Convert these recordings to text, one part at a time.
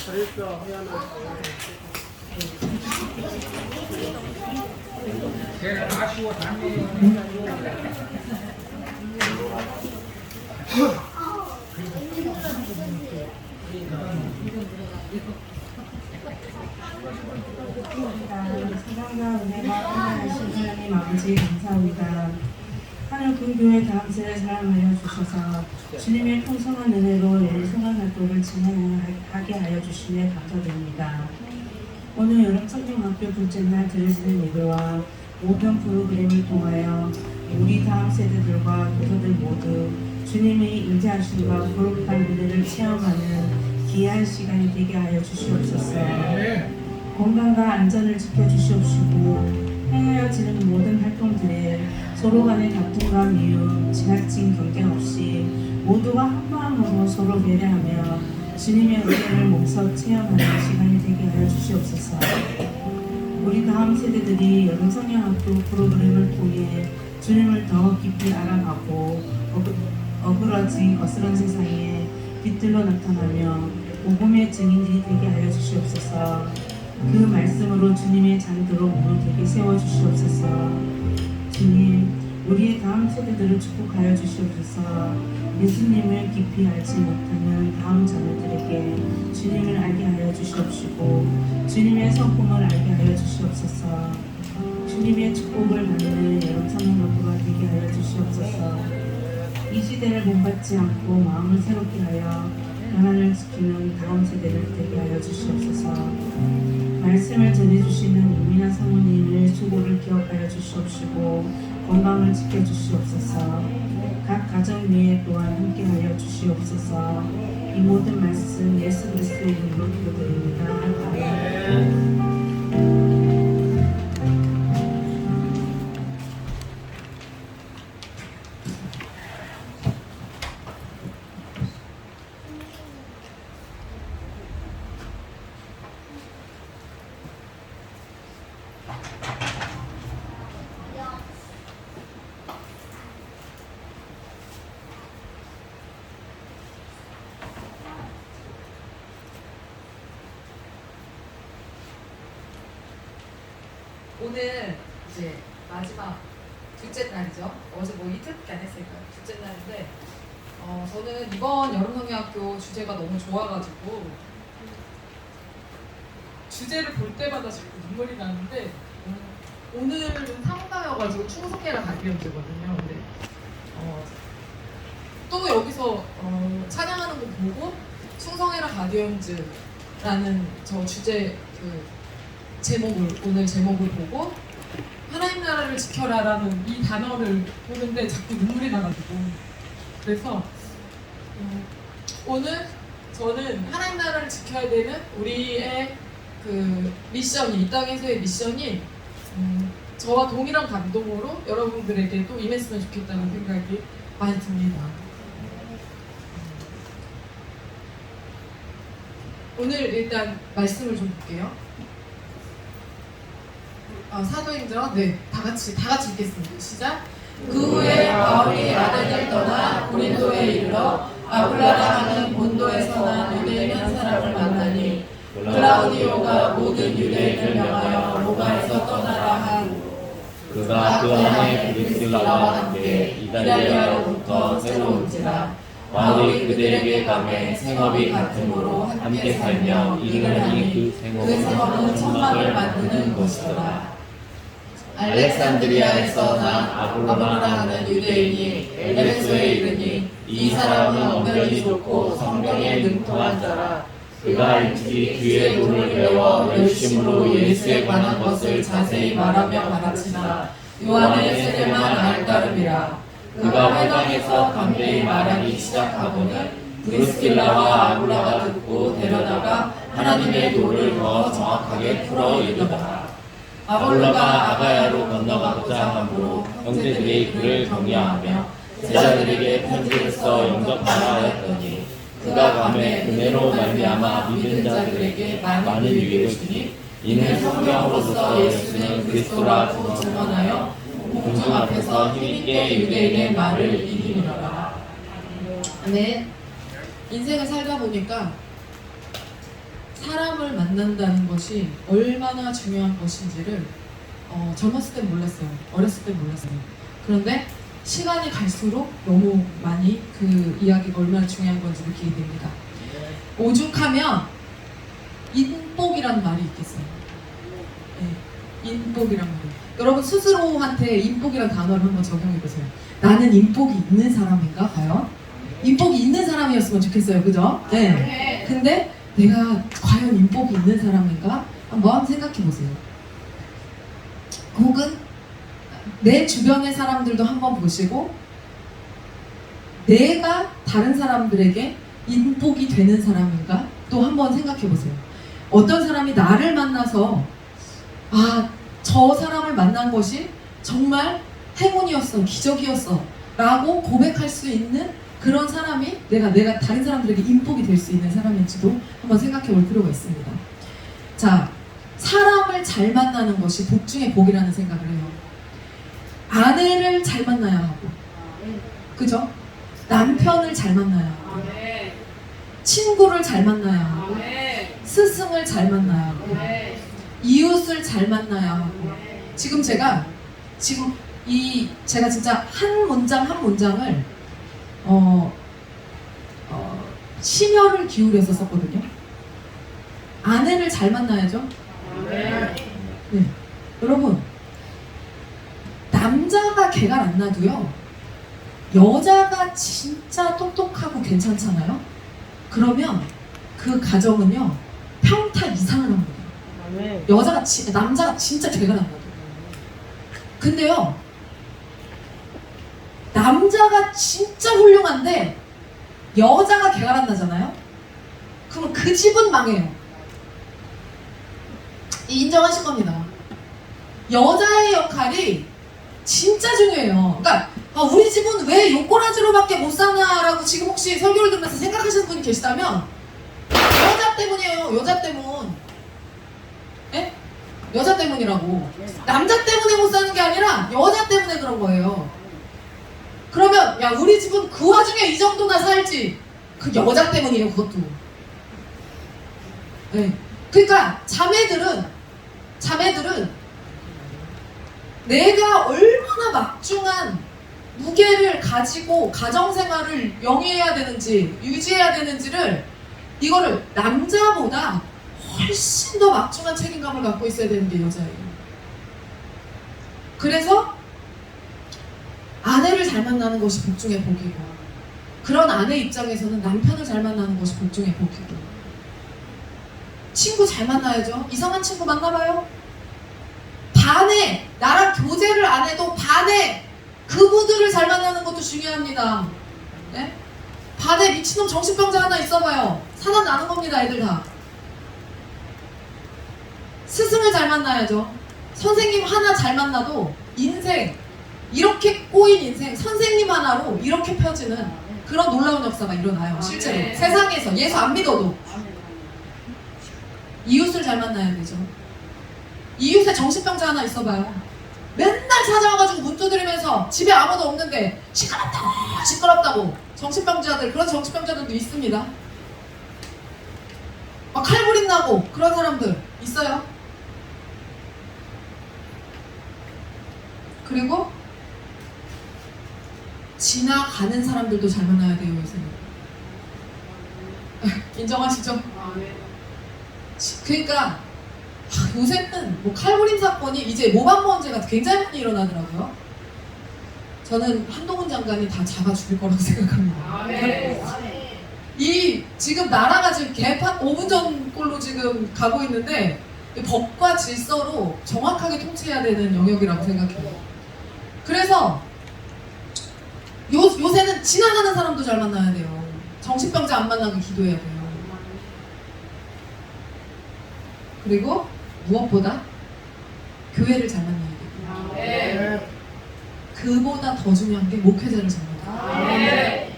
사랑과 은혜가 충만하신 하나님 아버지 감사합니다. 하늘 큰 교회 다음세를 사랑하여 주셔서 주님의 풍성한 은혜로 영성한 활동을 진행하게 하여 주시며 감사드립니다. 오늘 여름 성경학교 둘째 날 드려지는 예배와 모든 프로그램을 통하여 우리 다음 세대들과 교사들 모두 주님의 인자하심과 거룩한 은혜를 체험하는 귀한 시간이 되게 하여 주시옵소서. 건강과 안전을 지켜주시옵시고 행하여지는 모든 활동들에 서로 간의 다툼과 미움, 지나친 경쟁 없이 모두가 한 마음으로 서로 배려하며 주님의 은혜를 몸소 체험하는 시간이 되게 하여 주시옵소서. 우리 다음 세대들이 여름 성경학교 프로그램을 통해 주님을 더 깊이 알아가고 어그러진 거스런 세상에 빛들로 나타나며 복음의 증인들이 되게 하여 주시옵소서. 그 말씀으로 주님의 잔들로 몸을 되게 세워주시옵소서. 주님, 우리의 다음 세대들을 축복하여 주시옵소서. 예수님을 깊이 알지 못하는 다음 자녀들에게 주님을 알게 하여 주시옵시고 주님의 성품을 알게 하여 주시옵소서. 주님의 축복을 받는 여름 성령학교가 되게 하여 주시옵소서. 이 시대를 본받지 않고 마음을 새롭게 하여 가난을 지키는 다음 세대를 되게 하여 주시옵소서. 말씀을 전해주시는 이민아 사모님의 수고를 기억하여 주시옵시고 건강을 지켜주시옵소서. 각 가정 위에 또한 함께하여 주시옵소서. 이 모든 말씀 예수 그리스도의 이름으로 기도드립니다. 아멘. 오늘 이제 마지막 둘째 날이죠. 어제 뭐 이틀밖에 안 했으니까 둘째 날인데 저는 이번 여름성경학교 주제가 너무 좋아가지고 주제를 볼 때마다 자꾸 눈물이 나는데 오늘은 상가여가지고 충성해라 가디언즈거든요. 근데 또 여기서 찬양하는 거 보고 충성해라 가디언즈라는 저 주제 오늘 제목을 보고 하나님 나라를 지켜라라는 이 단어를 보는데 자꾸 눈물이 나가지고 그래서 오늘 저는 하나님 나라를 지켜야 되는 우리의 그 미션이 이 땅에서의 미션이 저와 동일한 감동으로 여러분들에게 또 임했으면 좋겠다는 생각이 많이 듭니다. 오늘 일단 말씀을 좀 볼게요. 사도행전 다 같이 읽겠습니다. 시작. 그 후에 바울이 아덴을 떠나 고린도에 이르러 아굴라라 하는 본도에서 난 유대인 한 사람을 만나니 클라우디오가 모든 유대인을 명하여 로마에서 떠나라 하고 그가 그 안에 브리스길라와 함께 이달리아로부터 새로운지라 바울이 그들에게 감해 생업이 같으므로 함께 살며 이르니 그 생업은 천막을 만드는 것이더라. 알렉산드리아에서 난 아볼로라 하는 유대인이 에베소에 이르니 이 사람은 언변이 좋고 성경에 능통한 자라. 그가 일찍이 주의 도를 배워 열심으로 예수에 관한 것을 자세히 말하며 가르치나 요한의 세례만 알 따름이라. 그가 회당에서 담대히 말하기 시작하고는 브리스길라와 아굴라가 듣고 데려다가 하나님의 도를 더 정확하게 풀어 이르더라. 아볼로가 아가야로 건너가고자 함으로 형제들이 그를 격려하며 제자들에게 편지를 써 영접하라 하였더니 그가 감에 은혜로 말미암아 믿은 자들에게 많은 유익을 주니 이는 성령으로서 예수는 그리스도라 증언하여 공중 앞에서 힘있게 유대인의 말을 이기느라. 네, 인생을 살다 보니까 사람을 만난다는 것이 얼마나 중요한 것인지를 젊었을 땐 몰랐어요. 어렸을 땐 몰랐어요. 그런데 시간이 갈수록 너무 많이 그 이야기가 얼마나 중요한 건지 느끼게 됩니다. 오죽하면 인복이라는 말이 있겠어요. 네, 인복이란 말이. 여러분 스스로한테 인복이란 단어를 한번 적용해 보세요. 나는 인복이 있는 사람인가 과연? 인복이 있는 사람이었으면 좋겠어요, 그죠? 네. 근데 내가 과연 인복이 있는 사람인가? 한번 생각해 보세요. 혹은 내 주변의 사람들도 한번 보시고 내가 다른 사람들에게 인복이 되는 사람인가? 또 한번 생각해 보세요. 어떤 사람이 나를 만나서 저 사람을 만난 것이 정말 행운이었어, 기적이었어 라고 고백할 수 있는 그런 사람이 내가 다른 사람들에게 인복이 될 수 있는 사람인지도 한번 생각해 볼 필요가 있습니다. 자, 사람을 잘 만나는 것이 복 중의 복이라는 생각을 해요. 아내를 잘 만나야 하고, 그죠? 남편을 잘 만나야 하고, 친구를 잘 만나야 하고, 스승을 잘 만나야 하고, 이웃을 잘 만나야 하고. 지금 제가 진짜 한 문장 한 문장을 심혈을 기울여서 썼거든요. 아내를 잘 만나야죠. 네. 여러분, 남자가 개가 안 나도요, 여자가 진짜 똑똑하고 괜찮잖아요. 그러면 그 가정은요 평타 이상을 합니다. 남자가 진짜 개가 안 나도. 근데요, 남자가 진짜 훌륭한데 여자가 개가 안 나잖아요. 그럼 그 집은 망해요. 인정하실 겁니다. 여자의 역할이 진짜 중요해요. 그러니까 우리 집은 왜 요꼬라지로밖에 못 사냐라고 지금 혹시 설교를 들으면서 생각하시는 분이 계시다면 여자 때문이에요. 여자 때문. 예? 여자 때문이라고. 남자 때문에 못 사는 게 아니라 여자 때문에 그런 거예요. 그러면 야, 우리 집은 그 와중에 이 정도나 살지. 그 여자 때문이에요, 그것도. 네. 그러니까 자매들은 내가 얼마나 막중한 무게를 가지고 가정생활을 영위해야 되는지, 유지해야 되는지를, 이거를 남자보다 훨씬 더 막중한 책임감을 갖고 있어야 되는 게 여자예요. 그래서 아내를 잘 만나는 것이 복 중의 복이고, 그런 아내 입장에서는 남편을 잘 만나는 것이 복 중의 복이고, 친구 잘 만나야죠. 이상한 친구 만나봐요. 반에 나랑 교제를 안 해도 반에 그분들을 잘 만나는 것도 중요합니다. 네? 반에 미친놈 정신병자 하나 있어봐요. 사단 나는 겁니다, 애들 다. 스승을 잘 만나야죠. 선생님 하나 잘 만나도 인생, 이렇게 꼬인 인생, 선생님 하나로 이렇게 펴지는 그런 놀라운 역사가 일어나요. 실제로 세상에서 예수 안 믿어도. 이웃을 잘 만나야 되죠. 이웃에 정신병자 하나 있어봐요. 맨날 찾아와가지고 문 두드리면서 집에 아무도 없는데 시끄럽다고 정신병자들, 그런 정신병자들도 있습니다. 막 칼부림 나고 그런 사람들 있어요. 그리고 지나가는 사람들도 잘 만나야 돼요, 요새는. 인정하시죠? 그러니까 요새는 뭐 칼부림 사건이 이제 모방범죄가 굉장히 많이 일어나더라고요. 저는 한동훈 장관이 다 잡아 죽일 거라고 생각합니다. 이 지금 나라가 지금 개판 5분 전 꼴로 지금 가고 있는데 법과 질서로 정확하게 통치해야 되는 영역이라고 생각해요. 그래서 요새는 지나가는 사람도 잘 만나야 돼요. 정신병자 안 만나게 기도해야 돼요. 그리고 무엇보다 교회를 잘 만나야 돼요. 그보다 더 중요한 게 목회자를 잘 만나야 돼요.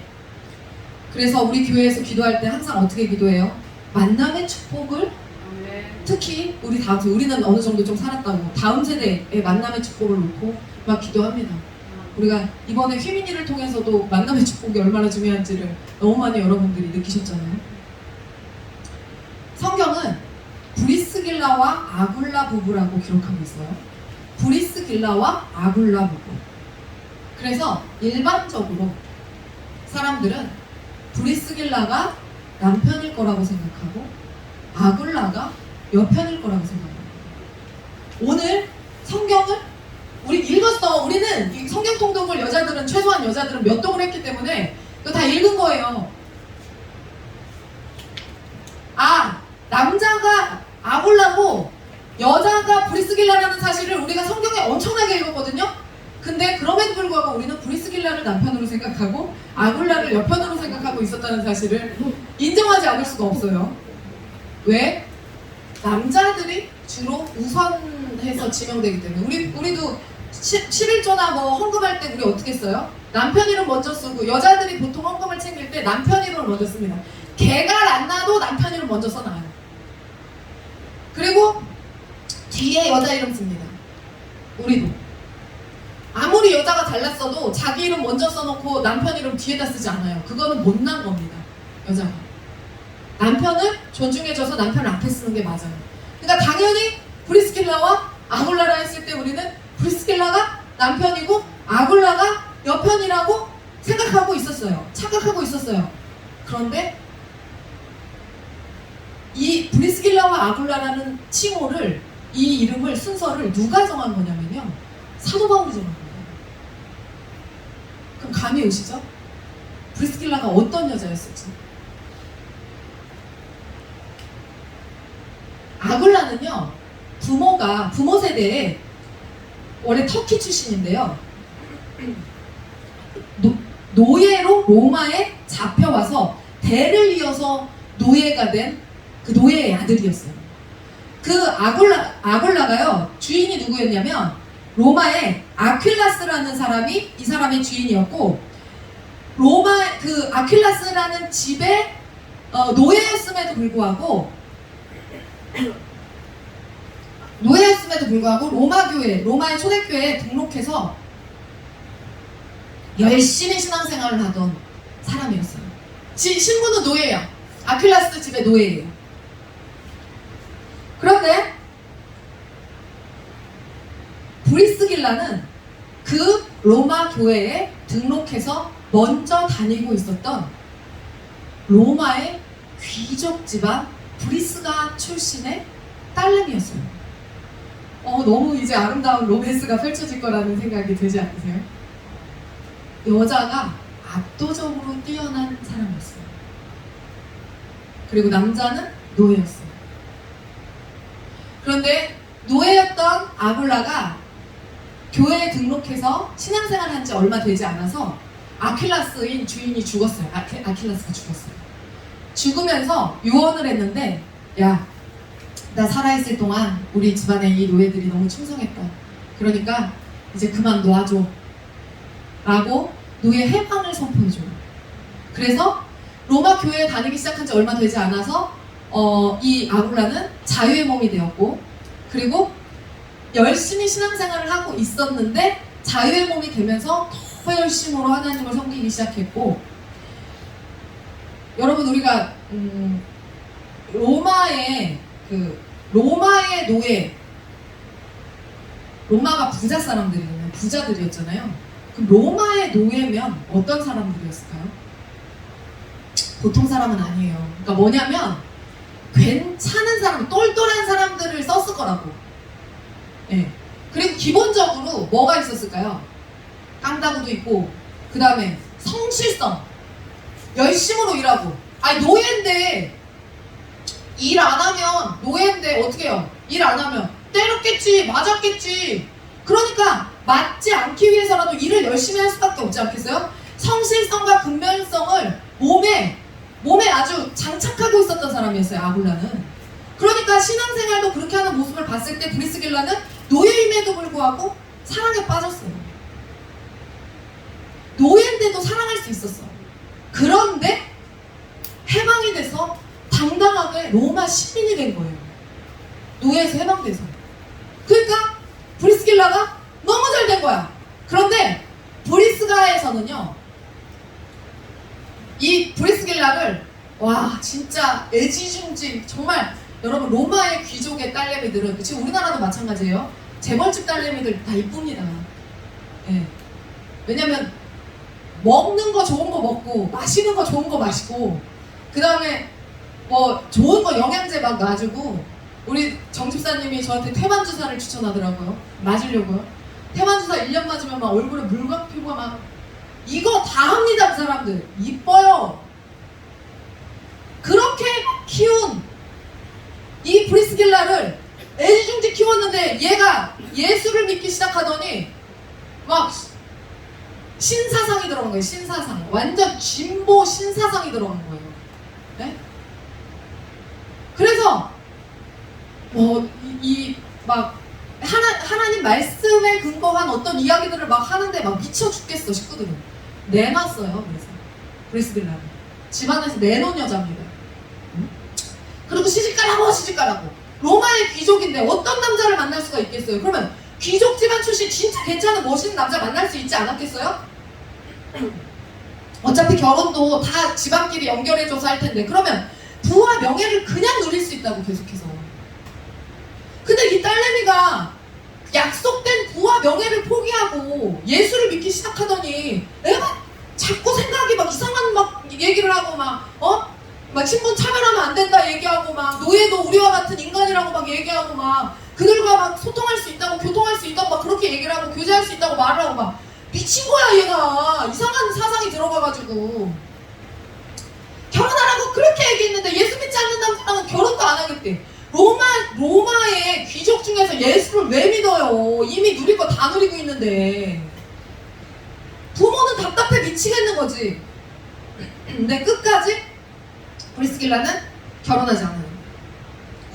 그래서 우리 교회에서 기도할 때 항상 어떻게 기도해요? 만남의 축복을, 특히 우리는 어느 정도 좀 살았다고 다음 세대의 만남의 축복을 놓고 막 기도합니다. 우리가 이번에 휘민이를 통해서도 만남의 축복이 얼마나 중요한지를 너무 많이 여러분들이 느끼셨잖아요. 성경은 브리스길라와 아굴라 부부라고 기록하고 있어요. 브리스길라와 아굴라 부부. 그래서 일반적으로 사람들은 브리스길라가 남편일 거라고 생각하고 아굴라가 여편일 거라고 생각합니다. 오늘 성경을 우리 읽었어. 우리는 이 성경 통독을 최소한 여자들은 몇 동을 했기 때문에 이거 다 읽은 거예요. 남자가 아굴라고 여자가 브리스길라라는 사실을 우리가 성경에 엄청나게 읽었거든요. 근데 그럼에도 불구하고 우리는 브리스길라를 남편으로 생각하고 아굴라를 여편으로 생각하고 있었다는 사실을 인정하지 않을 수가 없어요. 왜? 남자들이 주로 우선해서 지명되기 때문에 우리도 11조나 뭐 헌금할 때 우리 어떻게 써요? 남편 이름 먼저 쓰고 여자들이 보통 헌금을 챙길 때 남편 이름을 먼저 씁니다. 개가 안 나도 남편 이름 먼저 써놔요. 그리고 뒤에 여자 이름 씁니다. 우리도 아무리 여자가 잘났어도 자기 이름 먼저 써놓고 남편 이름 뒤에다 쓰지 않아요. 그거는 못난 겁니다. 여자가 남편을 존중해줘서 남편을 앞에 쓰는 게 맞아요. 그러니까 당연히 브리스길라와 아굴라라 했을 때 우리는 브리스길라가 남편이고 아굴라가 여편이라고 생각하고 있었어요. 착각하고 있었어요. 그런데 이 브리스길라와 아굴라라는 칭호를, 이 이름을, 순서를 누가 정한 거냐면요, 사도 바울이 정한 거예요. 그럼 감이 오시죠? 브리스길라가 어떤 여자였을지. 아굴라는요, 부모 세대에 원래 터키 출신인데요, 노예로 로마에 잡혀와서 대를 이어서 노예가 된 그 노예의 아들이었어요. 그 아굴라가요, 주인이 누구였냐면 로마의 아퀴라스라는 사람이 이 사람의 주인이었고, 로마 그 아퀴라스라는 집의 노예였음에도 불구하고 로마의 초대교회에 등록해서 열심히 신앙생활을 하던 사람이었어요. 신부는 노예야. 아퀴라스 집의 노예예요. 그런데 브리스길라는 그 로마 교회에 등록해서 먼저 다니고 있었던 로마의 귀족 집안 브리스가 출신의 딸내미였어요. 너무 이제 아름다운 로맨스가 펼쳐질 거라는 생각이 들지 않으세요? 여자가 압도적으로 뛰어난 사람이었어요. 그리고 남자는 노예였어요. 그런데 노예였던 아굴라가 교회에 등록해서 신앙생활을 한 지 얼마 되지 않아서 아킬라스인 주인이 죽었어요. 아킬라스가 죽었어요. 죽으면서 유언을 했는데, 야, 나 살아있을 동안 우리 집안의 이 노예들이 너무 충성했다. 그러니까 이제 그만 놔줘. 라고 노예 해방을 선포해줘요. 그래서 로마 교회에 다니기 시작한 지 얼마 되지 않아서 이 아굴라는 자유의 몸이 되었고, 그리고 열심히 신앙생활을 하고 있었는데 자유의 몸이 되면서 더 열심으로 하나님을 섬기기 시작했고, 여러분 우리가 로마의 노예, 로마가 부자들이었잖아요. 그럼 로마의 노예면 어떤 사람들이었을까요? 보통 사람은 아니에요. 그러니까 뭐냐면 괜찮은 사람, 똘똘한 사람들을 썼을 거라고. 예. 그리고 기본적으로 뭐가 있었을까요? 깡다구도 있고, 그 다음에 성실성, 열심으로 일하고. 아니 노예인데 일 안 하면, 노예인데 어떻게 해요? 일 안 하면 때렸겠지, 맞았겠지. 그러니까 맞지 않기 위해서라도 일을 열심히 할 수밖에 없지 않겠어요? 성실성과 근면성을 몸에 아주 장착하고 있었던 사람이었어요, 아굴라는. 그러니까 신앙생활도 그렇게 하는 모습을 봤을 때 브리스길라는 노예임에도 불구하고 사랑에 빠졌어요. 노예인데도 사랑할 수 있었어. 그런데 해방이 돼서 당당하게 로마 시민이 된 거예요. 노예에서 해방돼서. 그러니까 브리스길라가 너무 잘 된 거야. 그런데 브리스가에서는요, 이 브리스길라를 진짜 애지중지, 정말 여러분 로마의 귀족의 딸내미들은 지금 우리나라도 마찬가지예요. 재벌집 딸내미들 다 이쁩니다. 예. 왜냐면 먹는 거 좋은 거 먹고 마시는 거 좋은 거 마시고 그 다음에 뭐 좋은 거 영양제 막 놔주고 우리 정집사님이 저한테 태반주사를 추천하더라고요. 맞으려고요. 태반주사 1년 맞으면 막 얼굴에 물광 피부가 막 이거 다 합니다. 그 사람들 이뻐요. 그렇게 키운 이 브리스길라를 애지중지 키웠는데 얘가 예수를 믿기 시작하더니 막 신사상이 들어간 거예요. 신사상. 완전 진보 신사상이 들어간 거예요. 네? 그래서 막 하나님 말씀에 근거한 어떤 이야기들을 막 하는데 막 미쳐 죽겠어. 식구들은 내놨어요. 그래서 브리스길라는 집안에서 내놓은 여자입니다. 응? 그리고 시집가라고 로마의 귀족인데 어떤 남자를 만날 수가 있겠어요? 그러면 귀족 집안 출신 진짜 괜찮은 멋있는 남자 만날 수 있지 않았겠어요? 어차피 결혼도 다 집안끼리 연결해줘서 할 텐데 그러면 부와 명예를 그냥 누릴 수 있다고 계속해서. 근데 이 딸내미가 약속된 부와 명예를 포기하고 예수를 믿기 시작하더니 애가 자꾸 생각이 막 이상한 막 얘기를 하고 막 신분 차별하면 안 된다 얘기하고 막 노예도 우리와 같은 인간이라고 막 얘기하고 막 그들과 막 소통할 수 있다고 교통할 수 있다고 막 그렇게 얘기를 하고 교제할 수 있다고 말을 하고 막 미친 거야 얘가. 이상한 사상이 들어가가지고 결혼하라고 그렇게 얘기했는데 예수 믿지 않는 남자랑은 결혼도 안 하겠대. 로마의 귀족 중에서 예수를 왜 믿어요? 이미 누릴 거 다 누리고 있는데. 부모는 답답해 미치겠는 거지. 근데 끝까지 브리스길라는 결혼하지 않아요.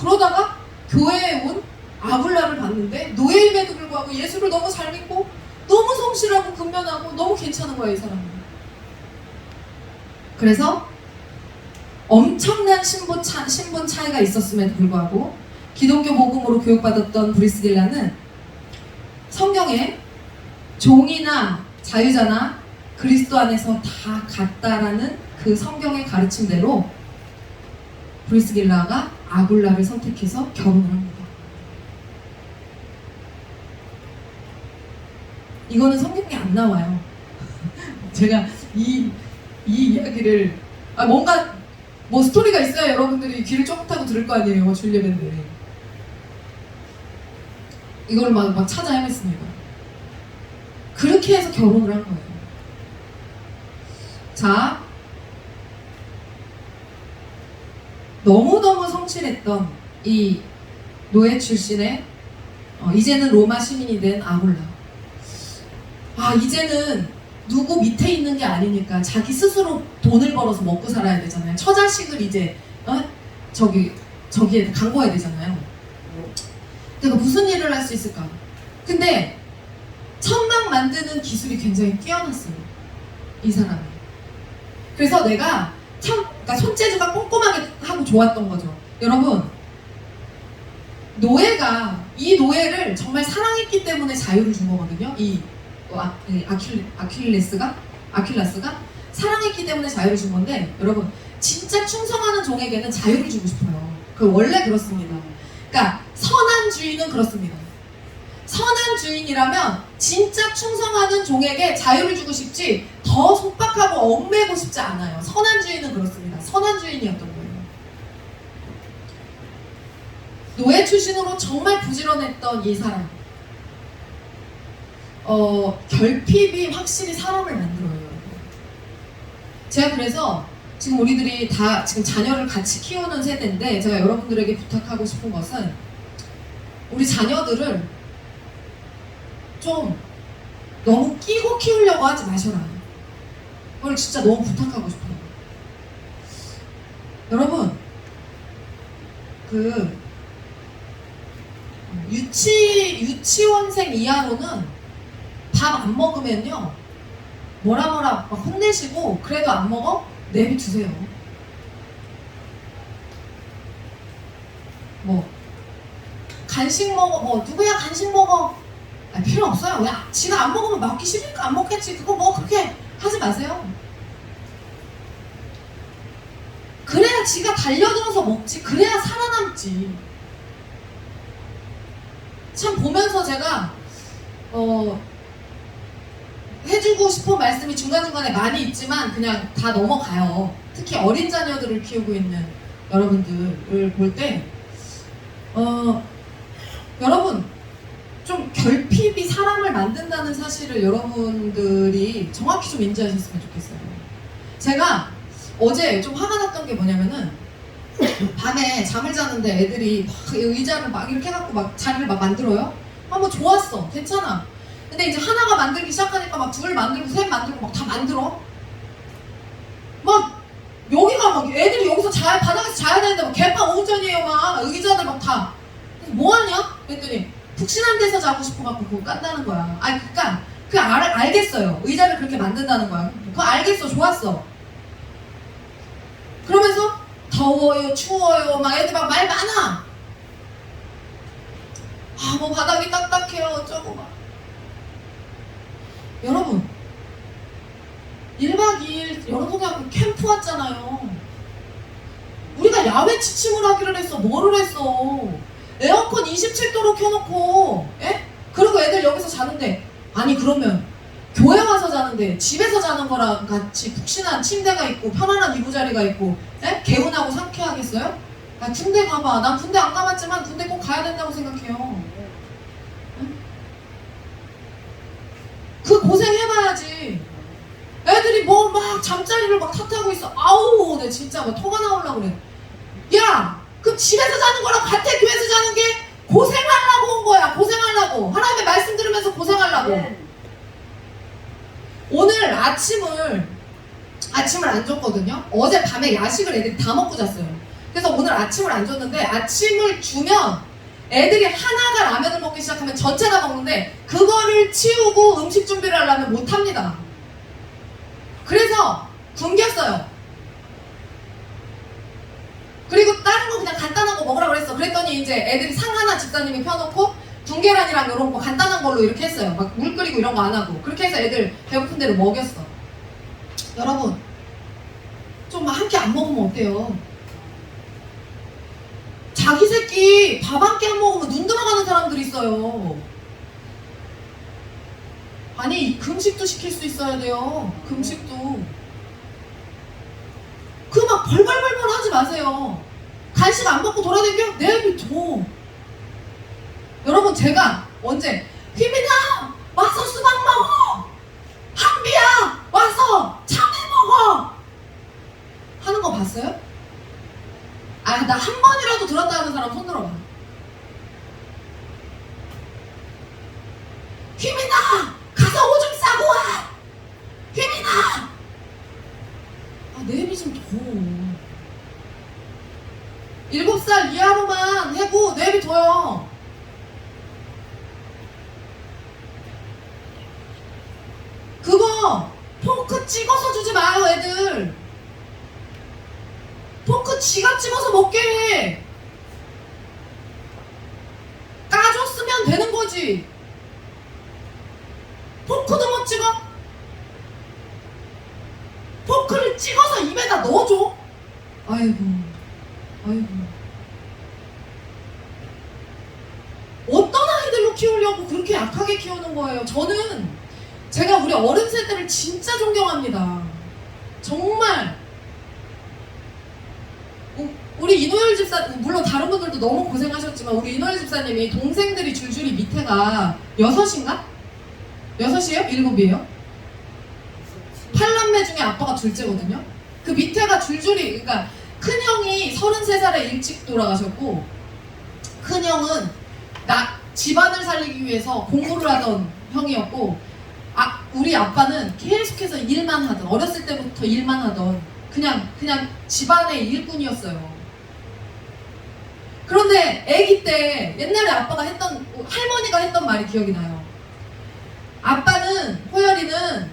그러다가 교회에 온 아굴라를 봤는데 노예임에도 불구하고 예수를 너무 잘 믿고 너무 성실하고 근면하고 너무 괜찮은 거야 이 사람은. 그래서 엄청난 신분 차이가 있었음에도 불구하고 기독교 복음으로 교육받았던 브리스길라는 성경에 종이나 자유자나 그리스도 안에서 다 같다라는 그 성경의 가르침대로 브리스길라가 아굴라를 선택해서 결혼을 합니다. 이거는 성경에 안 나와요. 제가 이 이야기를 뭔가 뭐 스토리가 있어야 여러분들이 귀를 쫑긋하고 들을 거 아니에요. 줄리엣인데 이거를 막 찾아 헤맸습니다. 그렇게 해서 결혼을 한 거예요. 자, 너무너무 성실했던 이 노예 출신의 이제는 로마 시민이 된 아굴라. 이제는 누구 밑에 있는 게 아니니까 자기 스스로 돈을 벌어서 먹고 살아야 되잖아요. 처자식을 이제 저기에 강구해야 되잖아요. 내가 무슨 일을 할 수 있을까? 근데 천막 만드는 기술이 굉장히 뛰어났어요. 이 사람이. 그래서 내가 그러니까 손재주가 꼼꼼하게 하고 좋았던 거죠. 여러분, 이 노예를 정말 사랑했기 때문에 자유를 준 거거든요. 아킬라스가 사랑했기 때문에 자유를 준 건데, 여러분 진짜 충성하는 종에게는 자유를 주고 싶어요. 원래 그렇습니다. 그러니까 선한 주인은 그렇습니다. 선한 주인이라면 진짜 충성하는 종에게 자유를 주고 싶지 더 속박하고 얽매고 싶지 않아요. 선한 주인은 그렇습니다. 선한 주인이었던 거예요. 노예 출신으로 정말 부지런했던 이 사람, 결핍이 확실히 사람을 만들어요. 제가 그래서 지금 우리들이 다 지금 자녀를 같이 키우는 세대인데 제가 여러분들에게 부탁하고 싶은 것은 우리 자녀들을 좀 너무 끼고 키우려고 하지 마셔라. 그걸 진짜 너무 부탁하고 싶어요. 여러분, 유치원생 이하로는 밥 안 먹으면요 뭐라 막 혼내시고 그래도 안 먹어? 내비두세요. 간식 먹어, 누구야 간식 먹어, 필요 없어요. 야, 지가 안 먹으면 먹기 싫으니까 안 먹겠지. 그거 그렇게 하지 마세요. 그래야 그래야 지가 달려들어서 먹지. 그래야 살아남지. 참 보면서 제가 해주고 싶은 말씀이 중간중간에 많이 있지만 그냥 다 넘어가요. 특히 어린 자녀들을 키우고 있는 여러분들을 볼 때 여러분 좀 결핍이 사람을 만든다는 사실을 여러분들이 정확히 좀 인지하셨으면 좋겠어요. 제가 어제 좀 화가 났던 게 뭐냐면은 밤에 잠을 자는데 애들이 막 의자를 막 이렇게 해갖고 막 자리를 막 만들어요. 뭐 좋았어, 괜찮아. 근데 이제 하나가 만들기 시작하니까 막 둘 만들고 셋 만들고 막 다 만들어. 막 여기가 막 애들이 여기서 바닥에서 자야 되는데 막 개판 오전이에요. 막 의자들 막 다. 뭐하냐? 그랬더니 푹신한 데서 자고 싶어갖고 그거 깐다는 거야. 아니 그니까 알겠어요. 의자를 그렇게 만든다는 거야. 그거 알겠어, 좋았어. 그러면서 더워요, 추워요, 막 애들 막 말 많아. 뭐 바닥이 딱딱해요, 어쩌고 막. 여러분 1박 2일 여러분하고 캠프 왔잖아요. 우리가 야외 취침을 하기로 했어. 뭐를 했어? 에어컨 27도로 켜놓고 그리고 애들 여기서 자는데 아니 그러면 교회 와서 자는데 집에서 자는 거랑 같이 푹신한 침대가 있고 편안한 이부자리가 있고 개운하고 상쾌하겠어요? 군대 가봐. 난 군대 안 가봤지만 군대 꼭 가야 된다고 생각해요. 그 고생 해봐야지. 애들이 뭐 막 잠자리를 막 탓하고 있어. 아우 내 진짜 막 토가 나오려고 그래. 야 그럼 집에서 자는 거랑 같아. 교회에서 자는 게 고생하려고 온 거야. 고생하려고. 하나님의 말씀 들으면서 고생하려고. 오늘 아침을 안 줬거든요. 어제 밤에 야식을 애들이 다 먹고 잤어요. 그래서 오늘 아침을 안 줬는데 아침을 주면 애들이 하나가 라면을 먹기 시작하면 전체 다 먹는데 그거를 치우고 음식 준비를 하려면 못합니다. 그래서 굶겼어요. 그리고 다른 거 그냥 간단한 거 먹으라고 그랬어. 그랬더니 이제 애들이 상 하나 집사님이 펴놓고 군계란이랑 이런 거 간단한 걸로 이렇게 했어요. 막 물 끓이고 이런 거 안 하고. 그렇게 해서 애들 배고픈 대로 먹였어. 여러분 좀 한 끼 안 먹으면 어때요? 자기 새끼 밥 한 끼 안 먹으면 눈 들어가는 사람들이 있어요. 아니 금식도 시킬 수 있어야 돼요. 금식도. 그 막 벌벌벌벌 하지 마세요. 간식 안 먹고 돌아다녀? 내비둬. 여러분 제가 언제 휘민아 와서 수박 먹어. 한비야 와서 참외 먹어 하는 거 봤어요? 나 한 번이라도 들었다 하는 사람 손 들어봐. 휘민아 가서 오줌 싸고 와. 휘민아 내비 좀 둬. 7살 이하로만 해고 내비 둬요. 그거 포크 찍어서 주지 마요. 애들 포크 지가 찍어서 먹게 해. 까줬으면 되는 거지. 포크도 못 찍어? 포크를 찍어서 입에다 넣어줘? 아이고 어떤 아이들로 키우려고 그렇게 약하게 키우는 거예요. 제가 우리 어른 세대를 진짜 존경합니다. 정말 우리 이노열 집사, 물론 다른 분들도 너무 고생하셨지만 우리 이노열 집사님이 동생들이 줄줄이 밑에가 6인가? 6이에요? 7이에요? 8남매 중에 아빠가 둘째거든요. 그 밑에가 줄줄이, 그러니까 큰형이 33살에 일찍 돌아가셨고 큰형은 집안을 살리기 위해서 공부를 하던 형이었고 우리 아빠는 계속해서 일만 하던, 어렸을 때부터 일만 하던 그냥 집안의 일꾼이었어요. 그런데 아기 때 옛날에 할머니가 했던 말이 기억이 나요. 호열이는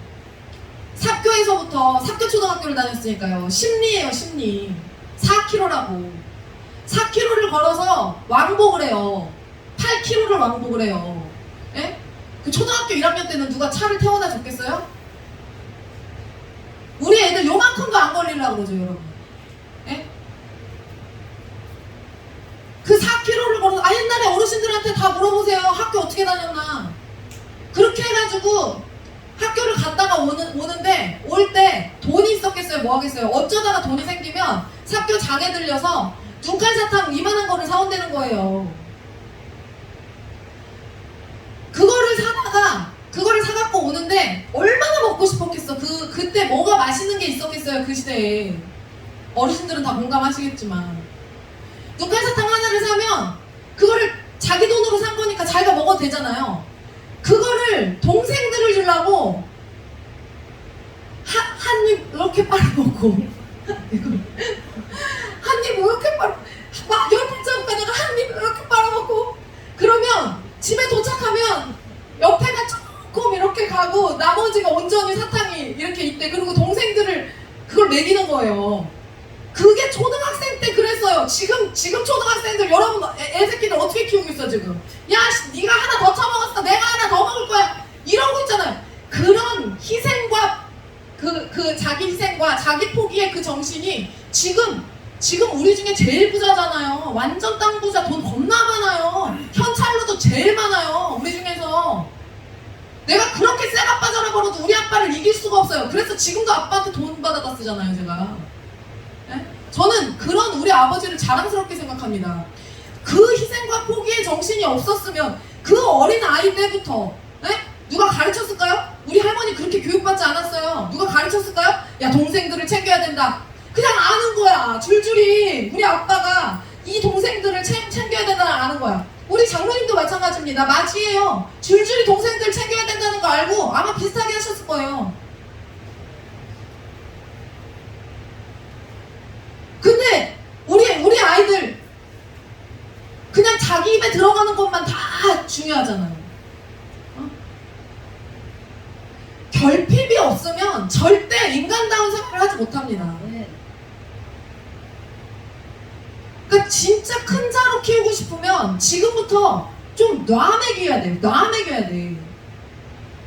삽교에서부터 삽교초등학교를 다녔으니까요. 심리예요, 심리. 4km라고. 4km를 걸어서 왕복을 해요. 8km를 왕복을 해요. 예? 그 초등학교 1학년 때는 누가 차를 태워다 줬겠어요? 우리 애들 요만큼도 안 걸리려고 그러죠, 여러분. 예? 그 4km를 걸어서 옛날에 어르신들한테 다 물어보세요. 학교 어떻게 다녔나. 그렇게 해가지고 학교를 갔다가 오는데 올 때 돈이 있었겠어요? 뭐 하겠어요? 어쩌다가 돈이 생기면 학교 장에 들려서 눈깔사탕 이만한 거를 사온다는 거예요. 그거를 사갖고 오는데 얼마나 먹고 싶었겠어. 그때 뭐가 맛있는 게 있었겠어요. 그 시대에. 어르신들은 다 공감하시겠지만 눈깔사탕 하나를 사면 그거를 자기 돈으로 산 거니까 자기가 먹어도 되잖아요. 그거를 동생들을 주려고 한 입 이렇게 빨아먹고 한 입 이렇게 막 열불 짜고 가다가 한 입 이렇게 빨아먹고 그러면 집에 도착하면 옆에가 조금 이렇게 가고 나머지가 온전히 사탕이 이렇게 있대. 그리고 동생들을 그걸 먹이는 거예요. 그게 초등학생 때 그랬어요. 지금 초등학생들 여러분 애새끼들 어떻게 키우고 있어 지금? 야 네가 하나 더 처먹었어. 내가 하나 더 먹을 거야. 이러고 있잖아요. 그런 희생과 그 자기 희생과 자기 포기의 그 정신이 지금 우리 중에 제일 부자잖아요. 완전 땅 부자. 돈 겁나 많아요. 현찰로도 제일 많아요. 우리 중에서. 내가 그렇게 쎄가 빠져나 벌어도 우리 아빠를 이길 수가 없어요. 그래서 지금도 아빠한테 돈 받아다 쓰잖아요 제가. 네? 저는 그런 우리 아버지를 자랑스럽게 생각합니다. 그 희생과 포기의 정신이 없었으면 그 어린 아이 때부터 네? 누가 가르쳤을까요? 우리 할머니 그렇게 교육받지 않았어요. 누가 가르쳤을까요? 야 동생들을 챙겨야 된다. 그냥 아는 거야. 줄줄이 우리 아빠가 이 동생들을 챙겨야 된다는 아는 거야. 우리 장로님도 마찬가지입니다. 맞이에요. 줄줄이 동생들 챙겨야 된다는 거 알고 아마 비슷하게 하셨을 거예요. 근데 우리 아이들 그냥 자기 입에 들어가는 것만 다 중요하잖아요. 결핍이 없으면 절대 인간다운 생활을 하지 못합니다. 그러니까 진짜 큰 자로 키우고 싶으면 지금부터 좀 놔먹여야 돼. 놔먹여야 돼.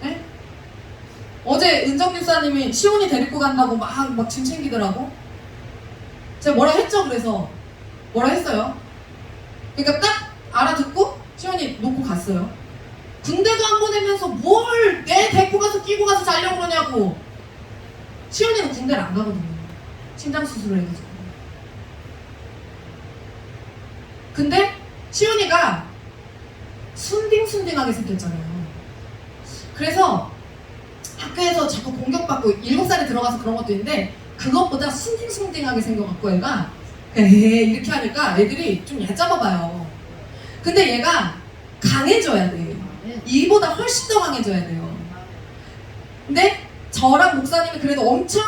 네? 어제 은정 교사님이 시온이 데리고 간다고 막 짐 챙기더라고. 제가 뭐라 했죠? 그래서 뭐라 했어요? 그러니까 딱 알아듣고 시온이 놓고 갔어요. 군대도 안 보내면서 뭘 내 데리고 가서 끼고 가서 자려고 그러냐고. 시온이는 군대를 안 가거든요. 심장 수술을 해가지고. 근데 시온이가 순딩순딩하게 생겼잖아요. 그래서 학교에서 자꾸 공격받고 7살에 들어가서 그런 것도 있는데 그것보다 순딩순딩하게 생겨갖고 애가 이렇게 하니까 애들이 좀 얕잡아봐요. 근데 얘가 강해져야 돼. 이보다 훨씬 더 강해져야 돼요. 근데 저랑 목사님이 그래도 엄청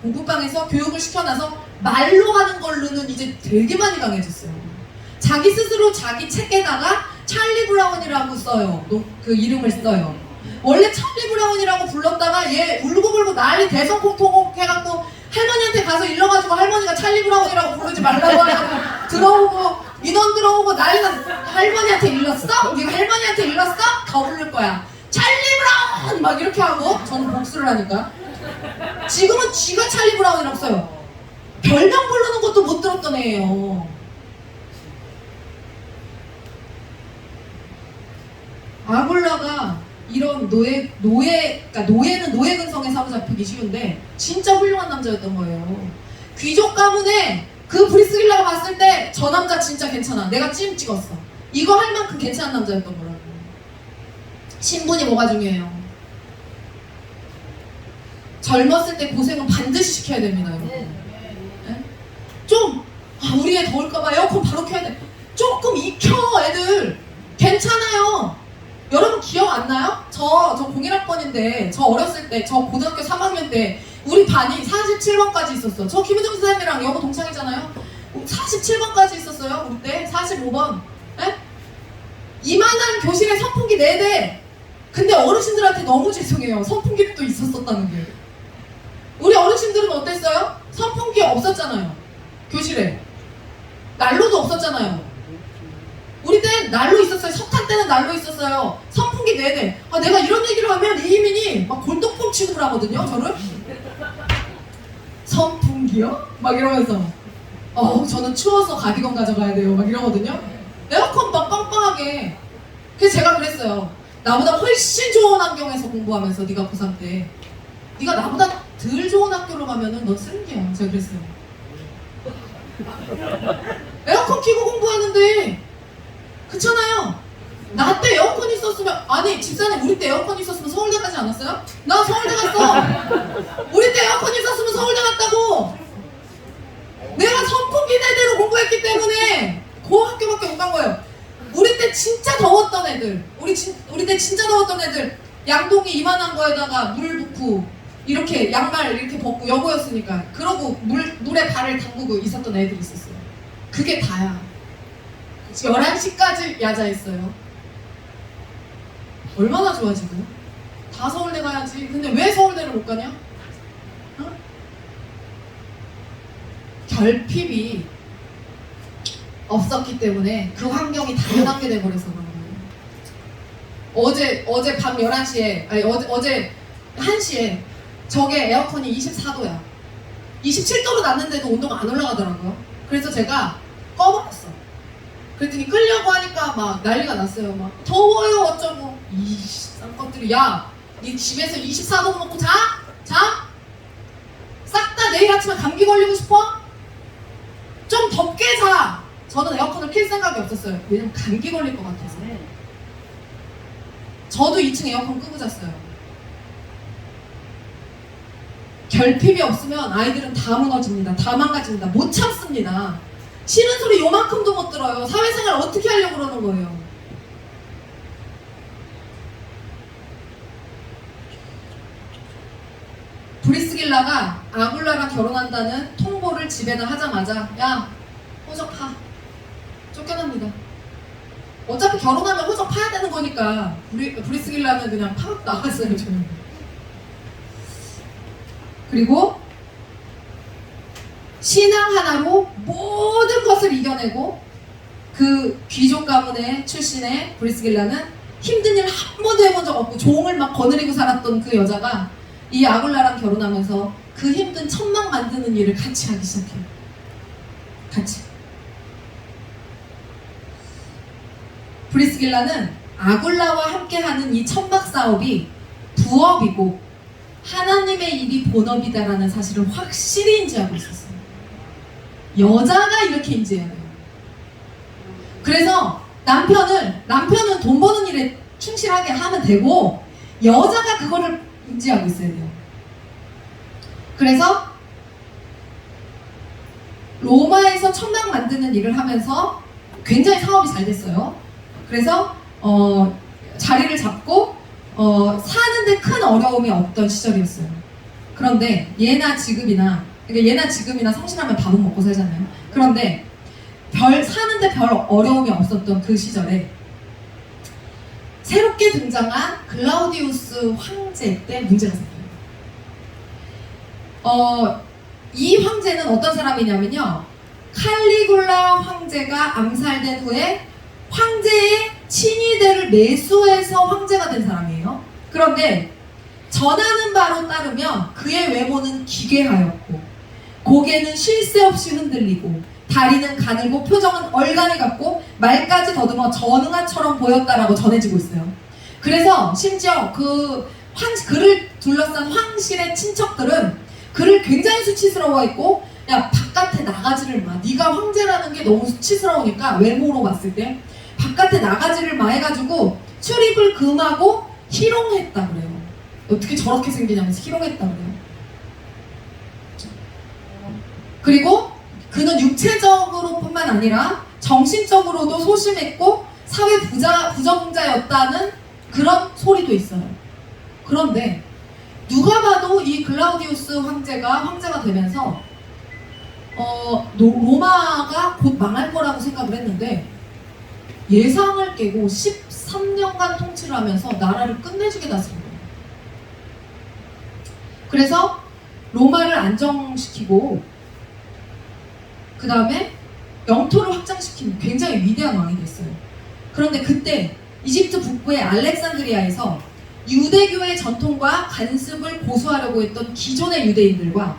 공부방에서 교육을 시켜놔서 말로 하는 걸로는 이제 되게 많이 강해졌어요. 자기 스스로 자기 책에다가 찰리 브라운이라고 써요. 그 이름을 써요. 원래 찰리 브라운이라고 불렀다가 얘 울고불고 난리 대성통곡 해갖고 할머니한테 가서 일러가지고 할머니가 찰리 브라운이라고 부르지 말라고 하고 들어오고 민원 들어오고 난리가 할머니한테 일렀어? 네가 할머니한테 일렀어? 더 부를 거야. 찰리 브라운! 막 이렇게 하고 저는 복수를 하니까 지금은 쥐가 찰리 브라운이라고 써요. 별명 부르는 것도 못 들었던 애예요. 아굴라가 이런 그러니까 노예는 노예 근성에 사로잡히기 쉬운데 진짜 훌륭한 남자였던 거예요. 귀족 가문에 그 브리스길라가 봤을 때 저 남자 진짜 괜찮아. 내가 찜 찍었어. 이거 할 만큼 괜찮은 남자였던 거라고. 신분이 뭐가 중요해요? 젊었을 때 고생은 반드시 시켜야 됩니다, 여러분. 네? 좀 우리 애 더울까봐 에어컨 바로 켜야 돼. 조금 익혀 애들. 괜찮아요. 여러분 기억 안 나요? 저 01학번인데 저 어렸을 때 저 고등학교 3학년 때 우리 반이 47번까지 있었어. 저 김은정 선생님이랑 여고 동창이잖아요. 47번까지 있었어요. 우리 때 45번. 에? 이만한 교실에 선풍기 4대. 근데 어르신들한테 너무 죄송해요. 선풍기도 또 있었었다는 게. 우리 어르신들은 어땠어요? 선풍기 없었잖아요. 교실에. 난로도 없었잖아요. 우리 땐 난로 있었어요. 석탄 때는 난로 있었어요. 선풍기 4대. 내가 이런 얘기를 하면 이희민이 막 골동품 취급을 하거든요. 저를. 선풍기요? 막 이러면서 저는 추워서 가디건 가져가야 돼요. 막 이러거든요. 에어컨 막 빵빵하게. 그래서 제가 그랬어요. 나보다 훨씬 좋은 환경에서 공부하면서 네가 고3 때 네가 나보다 덜 좋은 학교로 가면은 넌 쓰레기야. 제가 그랬어요. 에어컨 켜고 공부하는데 그렇잖아요. 나 때 에어컨 있었으면, 아니 집사님 우리 때 에어컨 있었으면 서울대 가지 않았어요? 나 서울대 갔어. 우리 때 에어컨 있었으면 서울대 갔다고. 내가 선풍기 대대로 공부했기 때문에 그 학교밖에 못 간 거예요. 우리 때 진짜 더웠던 애들, 우리 때 진짜 더웠던 애들, 양동이 이만한 거에다가 물 붓고 이렇게 양말 이렇게 벗고 여고였으니까 그러고 물에 발을 담그고 있었던 애들이 있었어요. 그게 다야. 11시까지 야자했어요. 얼마나 좋아 지금. 다 서울대 가야지. 근데 왜 서울대를 못 가냐? 어? 결핍이 없었기 때문에 그 환경이 당연하게 돼버려서 그런 거예요. 어제 밤 11시에, 아니 어제 1시에 저게 에어컨이 24도야. 27도로 놨는데도 온도가 안 올라가더라고요. 그래서 제가 꺼버렸어. 그랬더니 끄려고 하니까 막 난리가 났어요. 막 더워요 어쩌고. 이싼 것들이. 야, 네 집에서 24도 먹고 자? 자? 싹 다 내일 아침에 감기 걸리고 싶어? 좀 덥게 자. 저는 에어컨을 킬 생각이 없었어요. 왜냐면 감기 걸릴 것 같아서. 저도 2층 에어컨 끄고 잤어요. 결핍이 없으면 아이들은 다 무너집니다. 다 망가집니다. 못 참습니다. 싫은 소리 요만큼도 못 들어요. 사회생활 어떻게 하려고 그러는 거예요. 브리스길라가 아굴라랑 결혼한다는 통보를 집에다 하자마자 야, 호적 파. 쫓겨납니다. 어차피 결혼하면 호적 파야 되는 거니까 브리스길라는 그냥 파고 나갔어요. 저는. 그리고 신앙 하나로 모든 것을 이겨내고 그 귀족 가문의 출신의 브리스길라는 힘든 일 한 번도 해본 적 없고 종을 막 거느리고 살았던 그 여자가 이 아굴라랑 결혼하면서 그 힘든 천막 만드는 일을 같이 하기 시작해요. 같이. 브리스길라는 아굴라와 함께하는 이 천막 사업이 부업이고 하나님의 일이 본업이다라는 사실을 확실히 인지하고 있었어요. 여자가 이렇게 인지해야 돼요. 그래서 남편은 돈 버는 일에 충실하게 하면 되고 여자가 그거를 인지하고 있어야 돼요. 그래서 로마에서 천막 만드는 일을 하면서 굉장히 사업이 잘 됐어요. 그래서 자리를 잡고 사는데 큰 어려움이 없던 시절이었어요. 그런데 예나 지금이나 성실하면 밥은 먹고 살잖아요. 그런데 사는데 별 어려움이 없었던 그 시절에 새롭게 등장한 글라우디우스 황제 때 문제가 생겨요. 이 황제는 어떤 사람이냐면요, 칼리굴라 황제가 암살된 후에 황제의 친위대를 매수해서 황제가 된 사람이에요. 그런데 전하는 바로 따르면 그의 외모는 기괴하였고 고개는 쉴 새 없이 흔들리고 다리는 가늘고 표정은 얼간이 같고 말까지 더듬어 전응아처럼 보였다라고 전해지고 있어요. 그래서 심지어 그를 둘러싼 황실의 친척들은 그를 굉장히 수치스러워했고, 야, 바깥에 나가지를 마. 네가 황제라는 게 너무 수치스러우니까 외모로 봤을 때 바깥에 나가지를 마 해가지고 출입을 금하고 희롱했다 그래요. 어떻게 저렇게 생기냐면서 희롱했다 그래요. 그리고 그는 육체적으로 뿐만 아니라 정신적으로도 소심했고 사회 부적응자였다는 그런 소리도 있어요. 그런데 누가 봐도 이 글라우디우스 황제가 되면서 로마가 곧 망할 거라고 생각을 했는데 예상을 깨고 13년간 통치를 하면서 나라를 끝내주게 다스린 거예요. 그래서 로마를 안정시키고 그 다음에 영토를 확장시키는 굉장히 위대한 왕이 됐어요. 그런데 그때 이집트 북부의 알렉산드리아에서 유대교의 전통과 관습을 고수하려고 했던 기존의 유대인들과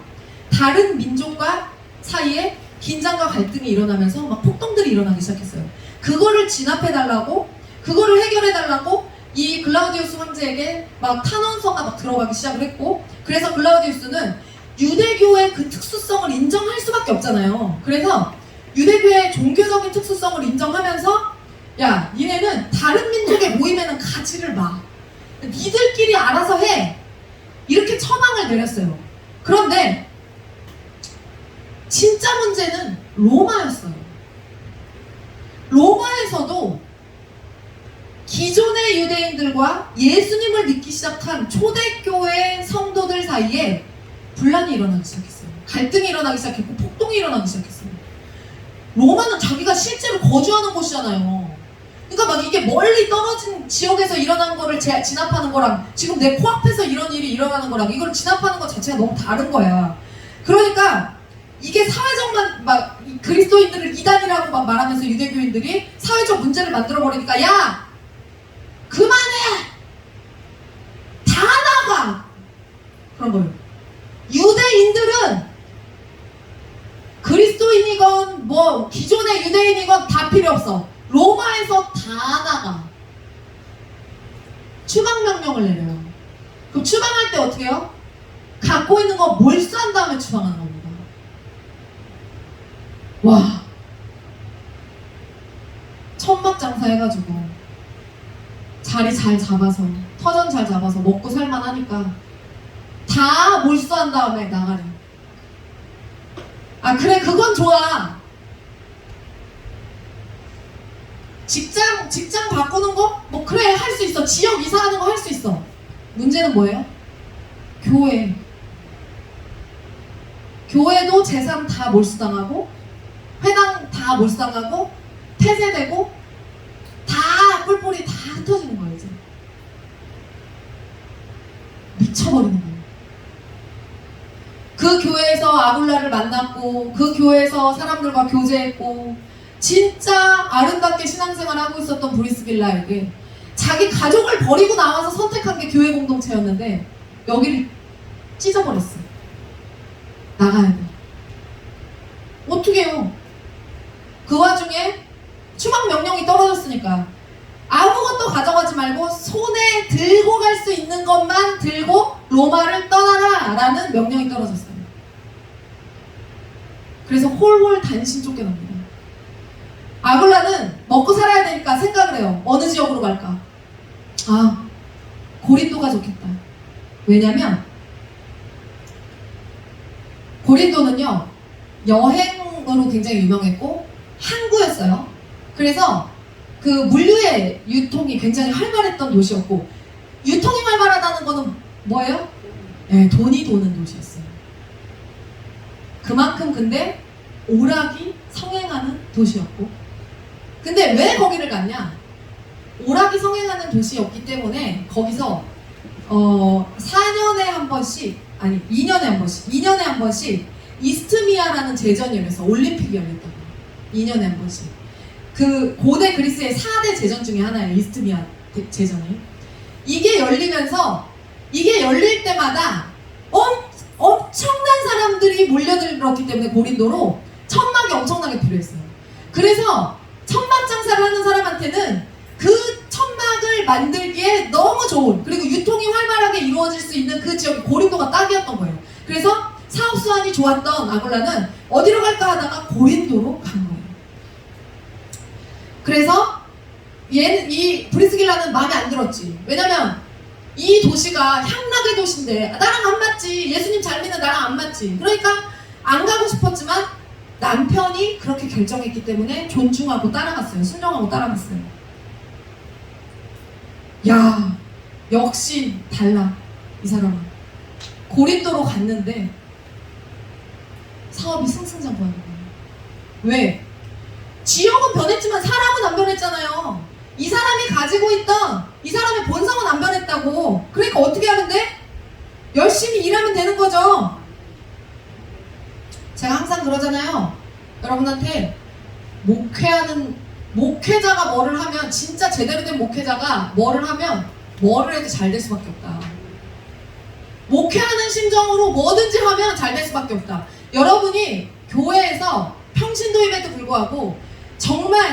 다른 민족과 사이에 긴장과 갈등이 일어나면서 막 폭동들이 일어나기 시작했어요. 그거를 진압해달라고, 그거를 해결해달라고 이 글라우디우스 황제에게 막 탄원서가 막 들어가기 시작을 했고, 그래서 글라우디우스는 유대교의 그 특수성을 인정할 수밖에 없잖아요. 그래서 유대교의 종교적인 특수성을 인정하면서 야, 니네는 다른 민족의 모임에는 가지를 마. 니들끼리 알아서 해. 이렇게 처방을 내렸어요. 그런데 진짜 문제는 로마였어요. 로마에서도 기존의 유대인들과 예수님을 믿기 시작한 초대교회 성도들 사이에 분란이 일어나기 시작했어요. 갈등이 일어나기 시작했고 폭동이 일어나기 시작했어요. 로마는 자기가 실제로 거주하는 곳이잖아요. 그러니까 막 이게 멀리 떨어진 지역에서 일어난 거를 진압하는 거랑 지금 내 코앞에서 이런 일이 일어나는 거랑 이걸 진압하는 것 자체가 너무 다른 거야. 그러니까 이게 사회적만 막 그리스도인들을 이단이라고 막 말하면서 유대교인들이 사회적 문제를 만들어 버리니까 야, 그만해! 다 나가! 그런 거예요. 유대인들은 그리스도인이건 뭐 기존의 유대인이건 다 필요 없어. 로마에서 다 나가. 추방명령을 내려요. 그럼 추방할 때 어떻게 해요? 갖고 있는 거 몰수한 다음에 추방하는 겁니다. 와, 천막장사 해가지고 자리 잘 잡아서 터전 잘 잡아서 먹고 살만하니까 다 몰수한 다음에 나가래. 아 그래, 그건 좋아. 직장 바꾸는 거? 뭐 그래, 할 수 있어. 지역 이사하는 거 할 수 있어. 문제는 뭐예요? 교회도 재산 다 몰수당하고 회당 다 몰수당하고 폐쇄되고 다 뿔뿔이 다 흩어지는 거예요. 이제 미쳐버리는 거예요. 그 교회에서 아굴라를 만났고 그 교회에서 사람들과 교제했고 진짜 아름답게 신앙생활을 하고 있었던 브리스길라에게 자기 가족을 버리고 나와서 선택한 게 교회 공동체였는데 여기를 찢어버렸어. 나가야 돼. 어떻게 해요? 그 와중에 추방 명령이 떨어졌으니까 아무것도 가져가지 말고 손에 들고 갈 수 있는 것만 들고 로마를 떠나라 라는 명령이 떨어졌어요. 그래서 홀홀 단신 쫓겨납니다. 아굴라는 먹고 살아야 되니까 생각을 해요. 어느 지역으로 갈까? 아, 고린도가 좋겠다. 왜냐면 고린도는요 여행으로 굉장히 유명했고 항구였어요. 그래서 그 물류의 유통이 굉장히 활발했던 도시였고, 유통이 활발하다는 거는 뭐예요? 네, 돈이 도는 도시였어요. 그만큼 근데 오락이 성행하는 도시였고, 근데 왜 거기를 갔냐? 오락이 성행하는 도시였기 때문에 거기서 4년에 한 번씩, 아니 2년에 한 번씩 이스트미아라는 제전이 열렸어. 올림픽이 열렸다고. 2년에 한 번씩. 그 고대 그리스의 4대 제전 중에 하나예요. 이스트미아 제전이. 이게 열리면서 이게 열릴 때마다 엄청난 사람들이 몰려들었기 때문에 고린도로 천막이 엄청나게 필요했어요. 그래서 천막 장사를 하는 사람한테는 그 천막을 만들기에 너무 좋은, 그리고 유통이 활발하게 이루어질 수 있는 그 지역이 고린도가 딱이었던 거예요. 그래서 사업 수완이 좋았던 아굴라는 어디로 갈까 하다가 고린도로 간 거예요. 그래서 이 브리스길라는 마음에 안 들었지. 왜냐면 이 도시가 향락의 도시인데 나랑 안 맞지. 예수님 잘 믿는 나랑 안 맞지. 그러니까 안 가고 싶었지만 남편이 그렇게 결정했기 때문에 존중하고 따라갔어요. 순종하고 따라갔어요. 야, 역시 달라 이 사람은. 고린도로 갔는데 사업이 승승장구하는 거예요. 왜? 지역은 변했지만 사람은 안 변했잖아요. 이 사람이 가지고 있던 이 사람의 본성은 안 변했다고. 그러니까 어떻게 하면 돼? 열심히 일하면 되는 거죠. 제가 항상 그러잖아요. 여러분한테 목회자가 뭐를 하면, 진짜 제대로 된 목회자가 뭐를 하면 뭐를 해도 잘 될 수밖에 없다. 목회하는 심정으로 뭐든지 하면 잘 될 수밖에 없다. 여러분이 교회에서 평신도임에도 불구하고 정말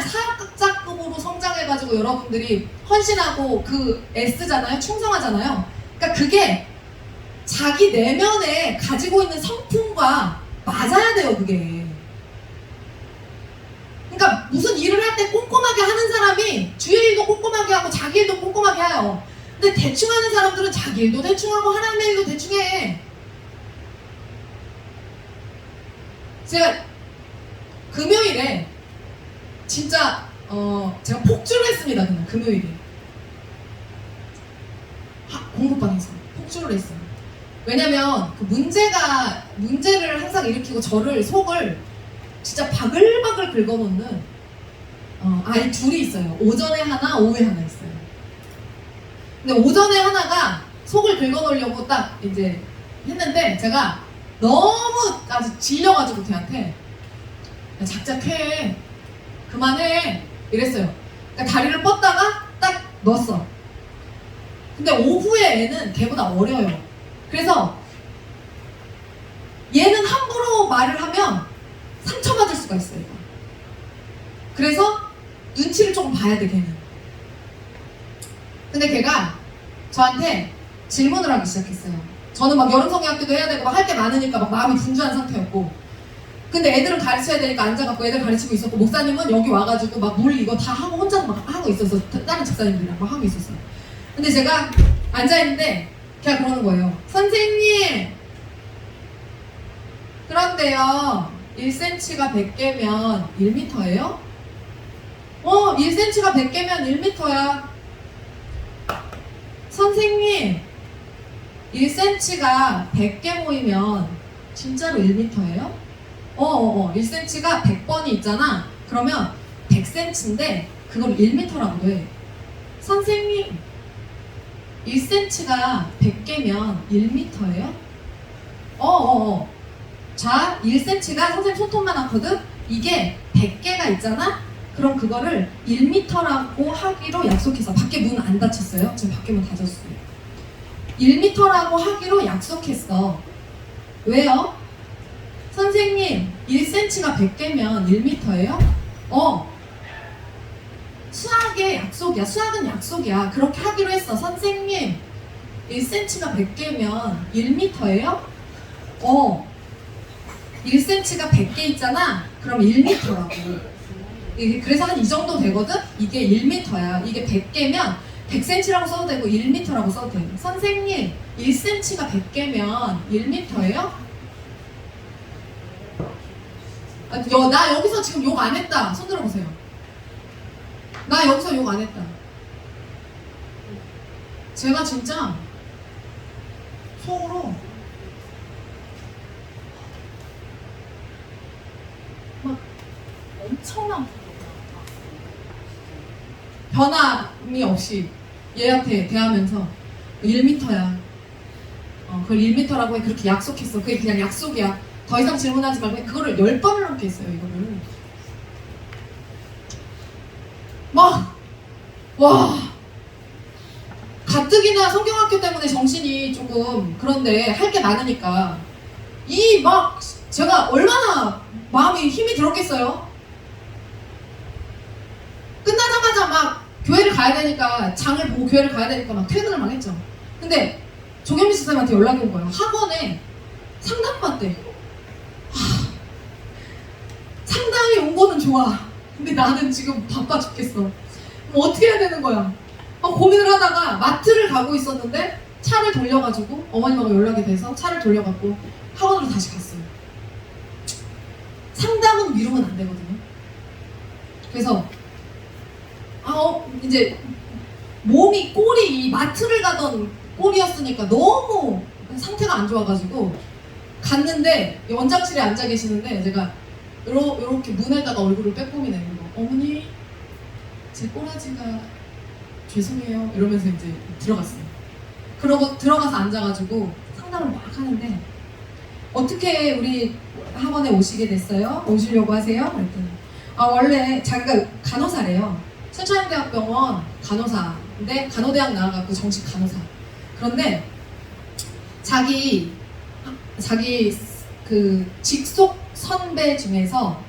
학자급으로 성장해가지고 여러분들이 헌신하고 그 애쓰잖아요. 충성하잖아요. 그러니까 그게 자기 내면에 가지고 있는 성품과 맞아야 돼요, 그게. 그러니까 무슨 일을 할 때 꼼꼼하게 하는 사람이 주의 일도 꼼꼼하게 하고 자기 일도 꼼꼼하게 해요. 근데 대충 하는 사람들은 자기 일도 대충 하고 하나님의 일도 대충 해. 제가 금요일에 진짜 제가 폭주를 했습니다. 그냥 금요일에 공부방에서 폭주를 했어요. 왜냐면 그 문제를 항상 일으키고 저를 속을 진짜 바글바글 긁어놓는 아이 둘이 있어요. 오전에 하나, 오후에 하나 있어요. 근데 오전에 하나가 속을 긁어놓으려고 딱 이제 했는데 제가 너무 아주 질려가지고 걔한테 야, 작작해, 그만해 이랬어요. 그러니까 다리를 뻗다가 딱 넣었어. 근데 오후에 애는 걔보다 어려요. 그래서 얘는 함부로 말을 하면 상처받을 수가 있어요. 그래서 눈치를 조금 봐야 돼, 걔는. 근데 걔가 저한테 질문을 하기 시작했어요. 저는 막 여름성경학교도 해야 되고 막 할 게 많으니까 막 마음이 분주한 상태였고, 근데 애들은 가르쳐야 되니까 앉아갖고 애들 가르치고 있었고, 목사님은 여기 와가지고 막 물 이거 다 하고 혼자 막 하고 있었어. 다른 집사님들이랑 막 하고 있었어요. 근데 제가 앉아있는데 걔가 그러는 거예요. 선생님, 그런데요 1cm가 100개면 1m예요? 1cm가 100개면 1m야. 선생님, 1cm가 100개 모이면 진짜로 1m예요? 1cm가 100번이 있잖아. 그러면 100cm인데 그걸 1m라고 해. 선생님, 1cm가 100개면 1m예요? 자, 1cm가 선생님 손톱만 하거든? 이게 100개가 있잖아? 그럼 그거를 1m라고 하기로 약속해서, 밖에 문 안 닫혔어요? 지금 밖에 문 닫았어요. 1m라고 하기로 약속했어. 왜요? 선생님, 1cm가 100개면 1m예요? 수학의 약속이야. 수학은 약속이야. 그렇게 하기로 했어. 선생님, 1cm가 100개면 1m예요? 1cm가 100개 있잖아? 그럼 1m라고. 그래서 한 이 정도 되거든? 이게 1m야. 이게 100개면 100cm라고 써도 되고 1m라고 써도 돼. 선생님, 1cm가 100개면 1m예요? 나 여기서 지금 욕 안 했다. 손 들어보세요. 나 여기서 욕 안 했다. 제가 진짜 속으로 막 엄청난 변함이 없이 얘한테 대하면서 1m야. 그걸 1m라고 해. 그렇게 약속했어. 그게 그냥 약속이야. 더 이상 질문하지 말고. 그거를 10번을 넘게 했어요. 이거를 가뜩이나 성경학교 때문에 정신이 조금 그런데 할 게 많으니까 제가 얼마나 마음이 힘이 들었겠어요. 끝나자마자 막 교회를 가야 되니까, 장을 보고 교회를 가야 되니까 막 퇴근을 막 했죠. 근데 조경미 집사님한테 연락이 온 거예요. 학원에 상담받대. 상담이 온 거는 좋아. 근데 나는 지금 바빠 죽겠어. 그럼 어떻게 해야 되는 거야? 고민을 하다가 마트를 가고 있었는데 차를 돌려가지고 어머님하고 연락이 돼서 차를 돌려갖고 학원으로 다시 갔어요. 상담은 미루면 안 되거든요. 그래서 이제 몸이 꼴이 마트를 가던 꼴이었으니까 너무 상태가 안 좋아가지고 갔는데 원장실에 앉아 계시는데 제가 이렇게 문에다가 얼굴을 빼꼼히 내는 거. 어머니, 제 꼬라지가 죄송해요 이러면서 이제 들어갔어요. 그러고 들어가서 앉아가지고 상담을 막 하는데, 어떻게 우리 학원에 오시게 됐어요? 오시려고 하세요? 그랬더니 원래 자기가 간호사래요. 순천대학병원 간호사인데 간호대학 나와갖고 정식 간호사. 그런데 자기 그 직속 선배 중에서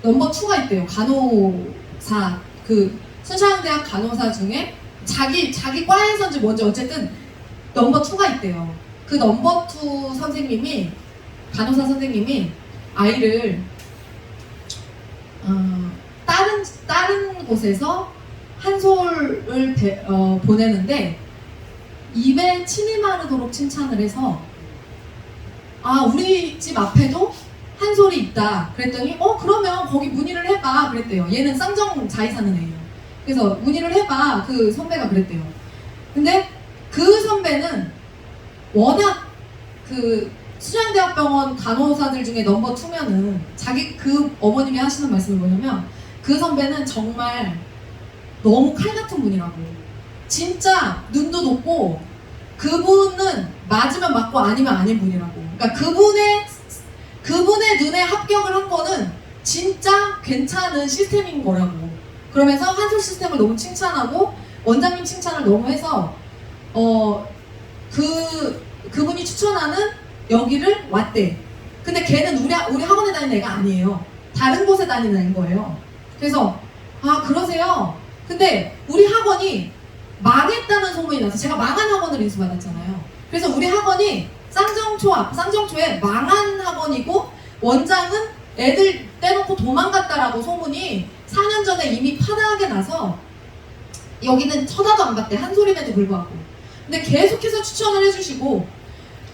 넘버 2가 있대요. 간호사, 그 순창대학 간호사 중에 자기 과에서인지 뭔지 어쨌든 넘버 2가 있대요. 그 넘버 2 선생님이, 간호사 선생님이 아이를 다른 곳에서 한솔을 보내는데 입에 침이 마르도록 칭찬을 해서 우리 집 앞에도 한솔이 있다 그랬더니 그러면 거기 문의를 해봐 그랬대요. 얘는 쌍정자에 사는 애예요. 그래서 문의를 해봐 그 선배가 그랬대요. 근데 그 선배는 워낙 그 수련대학병원 간호사들 중에 넘버 2면은 자기 그 어머님이 하시는 말씀이 뭐냐면 그 선배는 정말 너무 칼 같은 분이라고. 진짜 눈도 높고 그분은 맞으면 맞고 아니면 아닌 분이라고. 그러니까 그분의 눈에 합격을 한 거는 진짜 괜찮은 시스템인 거라고. 그러면서 한솔 시스템을 너무 칭찬하고 원장님 칭찬을 너무 해서 그분이 추천하는 여기를 왔대. 근데 걔는 우리 학원에 다니는 애가 아니에요. 다른 곳에 다니는 애인 거예요. 그래서 그러세요. 근데 우리 학원이 망했다는 소문이 나서 제가 망한 학원을 인수받았잖아요. 그래서 우리 학원이 쌍정초에 망한 학원이고 원장은 애들 떼놓고 도망갔다라고 소문이 4년 전에 이미 파다하게 나서 여기는 쳐다도 안 봤대. 한 소림에도 불구하고. 근데 계속해서 추천을 해주시고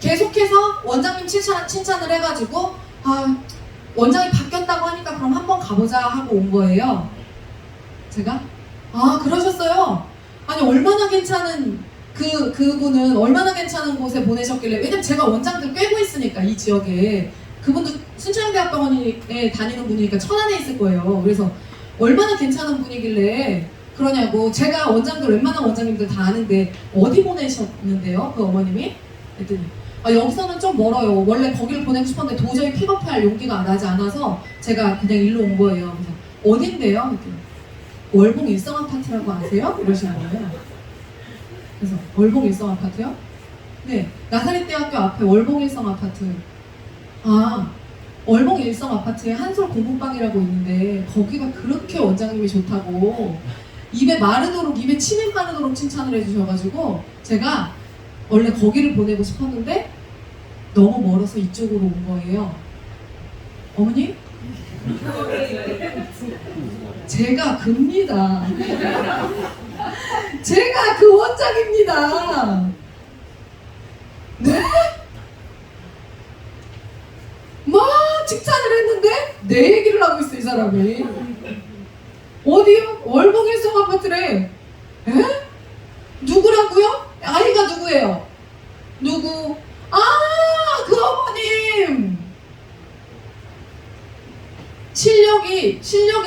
계속해서 원장님 칭찬을 해가지고 원장이 바뀌었다고 하니까 그럼 한번 가보자 하고 온 거예요. 제가 그러셨어요. 아니 얼마나 괜찮은 그분은 얼마나 괜찮은 곳에 보내셨길래. 왜냐면 제가 원장들 꿰고 있으니까 이 지역에. 그분도 순천대학병원에 다니는 분이니까 천안에 있을 거예요. 그래서 얼마나 괜찮은 분이길래 그러냐고. 제가 원장들 웬만한 원장님들 다 아는데 어디 보내셨는데요 그 어머님이? 그랬더니 여기서는 좀 멀어요. 원래 거기를 보내고 싶었는데 도저히 픽업할 용기가 나지 않아서 제가 그냥 일로 온 거예요. 그래서 어딘데요? 그랬더니 월봉 일성아파트라고 아세요? 이러시는 거예요. 그래서 월봉 일성아파트요? 네, 나사렛대학교 앞에 월봉 일성아파트. 월봉 일성아파트에 한솔 공부방이라고 있는데 거기가 그렇게 원장님이 좋다고 입에 침이 마르도록 칭찬을 해주셔가지고 제가 원래 거기를 보내고 싶었는데 너무 멀어서 이쪽으로 온 거예요. 어머니? 제가 큽니다. 제가 그 원장입니다. 네? 막 칭찬을 했는데 내 얘기를 하고 있어 이 사람이. 어디요? 월봉 일성 아파트래. 에? 누구라고요? 아이가 누구예요? 누구? 그 어머님 실력이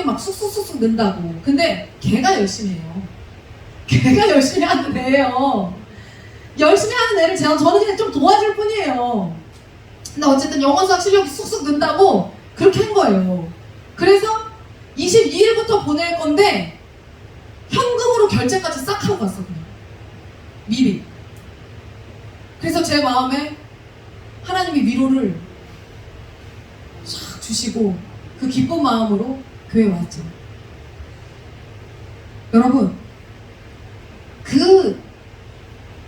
막 쑥쑥쑥쑥 는다고. 근데 걔가 열심히 해요. 걔가 열심히 하는 애예요. 열심히 하는 애를 저는 그냥 좀 도와줄 뿐이에요. 근데 어쨌든 영어 수학 실력이 쑥쑥 는다고 그렇게 한 거예요. 그래서 22일부터 보낼 건데 현금으로 결제까지 싹 하고 갔어 그냥. 미리. 그래서 제 마음에 하나님이 위로를 싹 주시고 그 기쁜 마음으로 교회 왔죠. 여러분, 그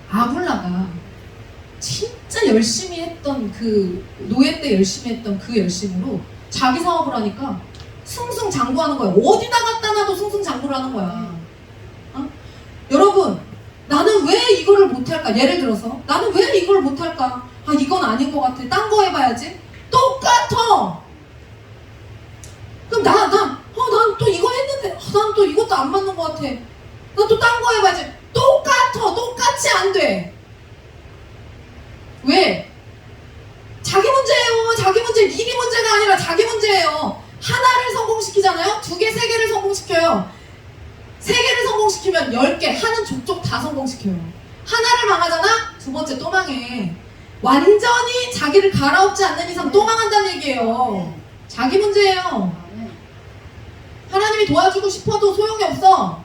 아굴라가 진짜 열심히 했던 그 노예 때 열심히 했던 그 열심으로 자기 사업을 하니까 승승장구하는 거야. 어디다 갖다 놔도 승승장구를 하는 거야. 여러분, 나는 왜 이거를 못할까? 예를 들어서 나는 왜 이걸 못할까? 이건 아닌 것 같아. 딴 거 해봐야지. 똑같아. 그럼 난 또 이거 했는데 난 또 이것도 안 맞는 것 같아. 난 또 딴 거 해봐야지. 똑같아. 똑같이 안 돼. 왜? 자기 문제예요. 자기 문제. 일이 문제가 아니라 자기 문제예요. 하나를 성공시키잖아요. 2개, 3개를 성공시켜요. 3개를 성공시키면 10개, 하는 족족 다 성공시켜요. 하나를 망하잖아? 2번째 또 망해. 완전히 자기를 갈아엎지 않는 이상 또 망한다는 얘기예요. 자기 문제예요. 하나님이 도와주고 싶어도 소용이 없어.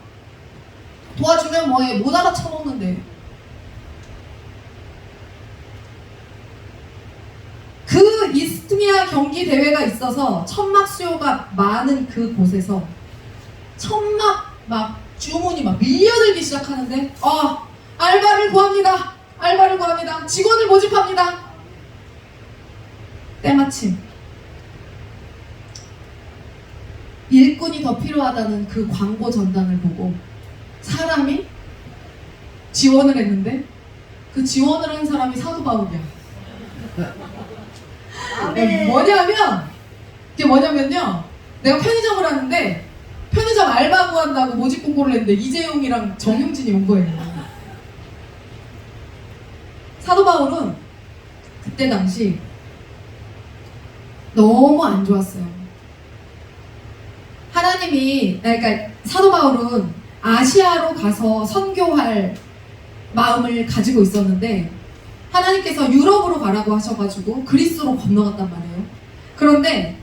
도와주면 뭐해? 못 알아쳐먹는데. 그 이스트미아 경기 대회가 있어서 천막 수요가 많은 그 곳에서 천막 막 주문이 막 밀려들기 시작하는데 알바를 구합니다. 알바를 구합니다. 직원을 모집합니다. 때마침 일꾼이 더 필요하다는 그 광고 전단을 보고 사람이 지원을 했는데 그 지원을 한 사람이 사도 바울이야. 이게 뭐냐면요. 내가 편의점을 하는데 편의점 알바 구한다고 모집 공고를 했는데 이재용이랑 정용진이 온 거예요. 사도 바울은 그때 당시 너무 안 좋았어요. 그러니까 사도 바울은 아시아로 가서 선교할 마음을 가지고 있었는데 하나님께서 유럽으로 가라고 하셔가지고 그리스로 건너갔단 말이에요. 그런데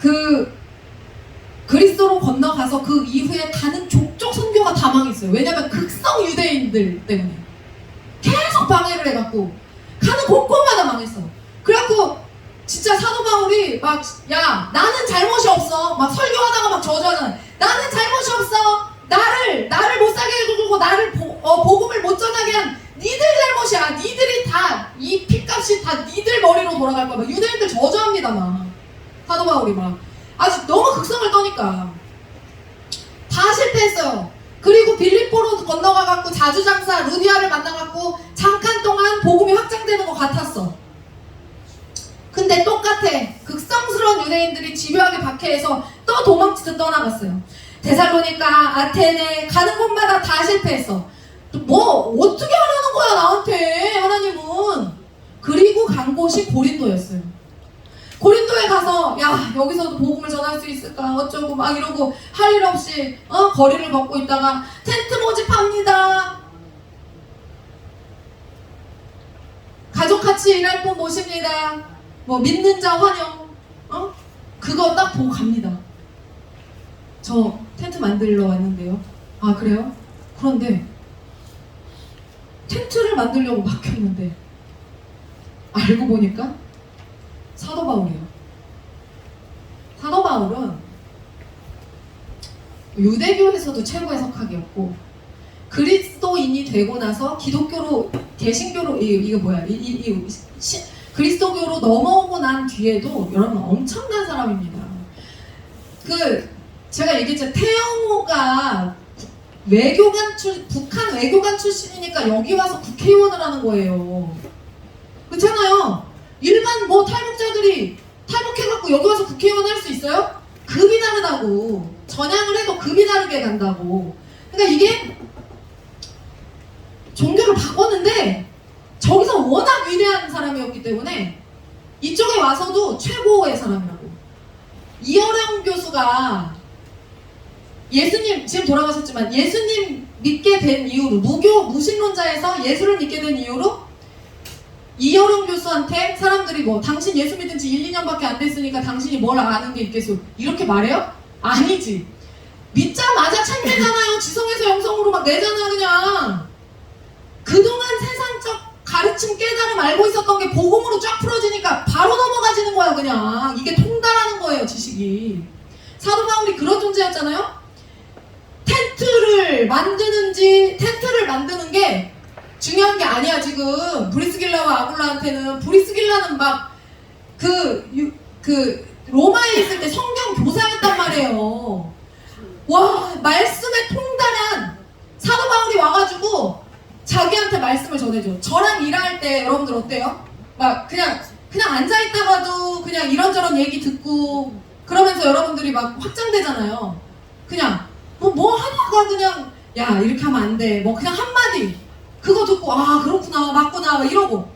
그 그리스로 건너가서 그 이후에 가는 족족 선교가 다 망했어요. 왜냐면 극성 유대인들 때문에 계속 방해를 해갖고 가는 곳곳마다 망했어. 그래갖고 진짜 사도 바울이 막 나는 잘못이 없어 막 설교하다가 막 저주하잖아. 나는 잘못이 없어. 나를 못 사게 해주고 나를 복음을 못 전하게 한 니들 잘못이야. 니들이 다 이 핏값이 다 니들 머리로 돌아갈 거야. 막 유대인들 저주합니다. 막 사도 바울이 막 아주 너무 극성을 떠니까 다 실패했어요. 그리고 빌립보로 건너가갖고 자주장사 루디아를 만나갖고 잠깐 동안 복음이 확장되는 것 같았어. 근데 똑같아. 극성스러운 유대인들이 집요하게 박해해서 또 도망치듯 떠나갔어요. 데살로니가, 아테네 가는 곳마다 다 실패했어. 뭐 어떻게 하라는 거야 나한테 하나님은. 그리고 간 곳이 고린도였어요. 고린도에 가서 여기서도 복음을 전할 수 있을까 어쩌고 막 이러고 할 일 없이 거리를 걷고 있다가 텐트 모집합니다. 가족같이 일할 분 모십니다. 뭐 믿는 자 환영 그거 딱 보고 갑니다. 저 텐트 만들러 왔는데요. 아 그래요? 그런데 텐트를 만들려고 막혔는데 알고 보니까 사도 바울이에요. 사도 바울은 유대교에서도 최고의 석학이었고 그리스도인이 되고 나서 기독교로 개신교로 이거 뭐야 그리스도교로 넘어오고 난 뒤에도 여러분 엄청난 사람입니다. 제가 얘기했죠. 태영호가 북한 외교관 출신이니까 여기 와서 국회의원을 하는 거예요. 그렇잖아요. 일반 탈북자들이 탈북해갖고 여기 와서 국회의원 할 수 있어요? 급이 다르다고. 전향을 해도 급이 다르게 간다고. 그러니까 이게 종교를 바꿨는데 저기서 워낙 위대한 사람이었기 때문에 이쪽에 와서도 최고의 사람이라고. 이어령 교수가 예수님 지금 돌아가셨지만 예수님 믿게 된 이후로 무신론자에서 예수를 믿게 된 이후로 이어령 교수한테 사람들이 당신 예수 믿은 지 1, 2년밖에 안 됐으니까 당신이 뭘 아는 게 있겠소 이렇게 말해요? 아니지. 믿자마자 참되잖아요. 지성에서 영성으로 막 내잖아 그냥. 그동안 세상적 가르침 깨달음 알고 있었던 게 복음으로 쫙 풀어지니까 바로 넘어가지는 거야 그냥. 이게 통달하는 거예요 지식이. 사도 바울이 그런 존재였잖아요. 텐트를 만드는 게 중요한 게 아니야 지금. 브리스길라와 아굴라한테는 브리스길라는 막 로마에 있을 때 성경 교사였단 말이에요. 와 말씀에 통달한 사도 바울이 와가지고 자기한테 말씀을 전해줘. 저랑 일할 때 여러분들 어때요? 막 그냥 앉아있다가도 그냥 이런저런 얘기 듣고 그러면서 여러분들이 막 확장되잖아요. 그냥 뭐 하다가 그냥 이렇게 하면 안 돼. 그냥 한마디 그거 듣고 그렇구나 맞구나 막 이러고.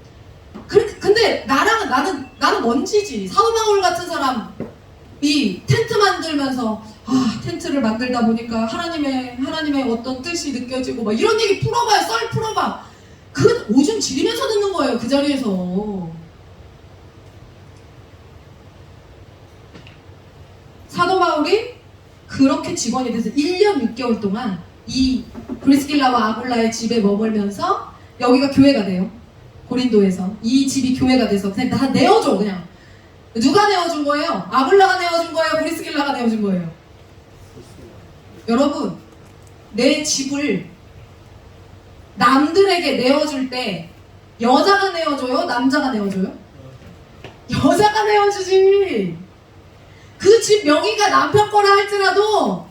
근데 나는 먼지지. 사도 바울 같은 사람이 텐트 만들면서 텐트를 만들다 보니까 하나님의 어떤 뜻이 느껴지고 막 이런 얘기 풀어봐요. 썰 풀어봐. 그 오줌 지리면서 듣는 거예요 그 자리에서. 사도 바울이 그렇게 직원이 돼서 1년 6개월 동안 이 브리스길라와 아굴라의 집에 머물면서 여기가 교회가 돼요. 고린도에서. 이 집이 교회가 돼서 그냥 다 내어줘. 그냥 누가 내어준 거예요? 아굴라가 내어준 거예요? 브리스길라가 내어준 거예요? 여러분, 내 집을 남들에게 내어줄 때 여자가 내어줘요? 남자가 내어줘요? 여자가 내어주지. 그 집 명의가 남편 거라 할지라도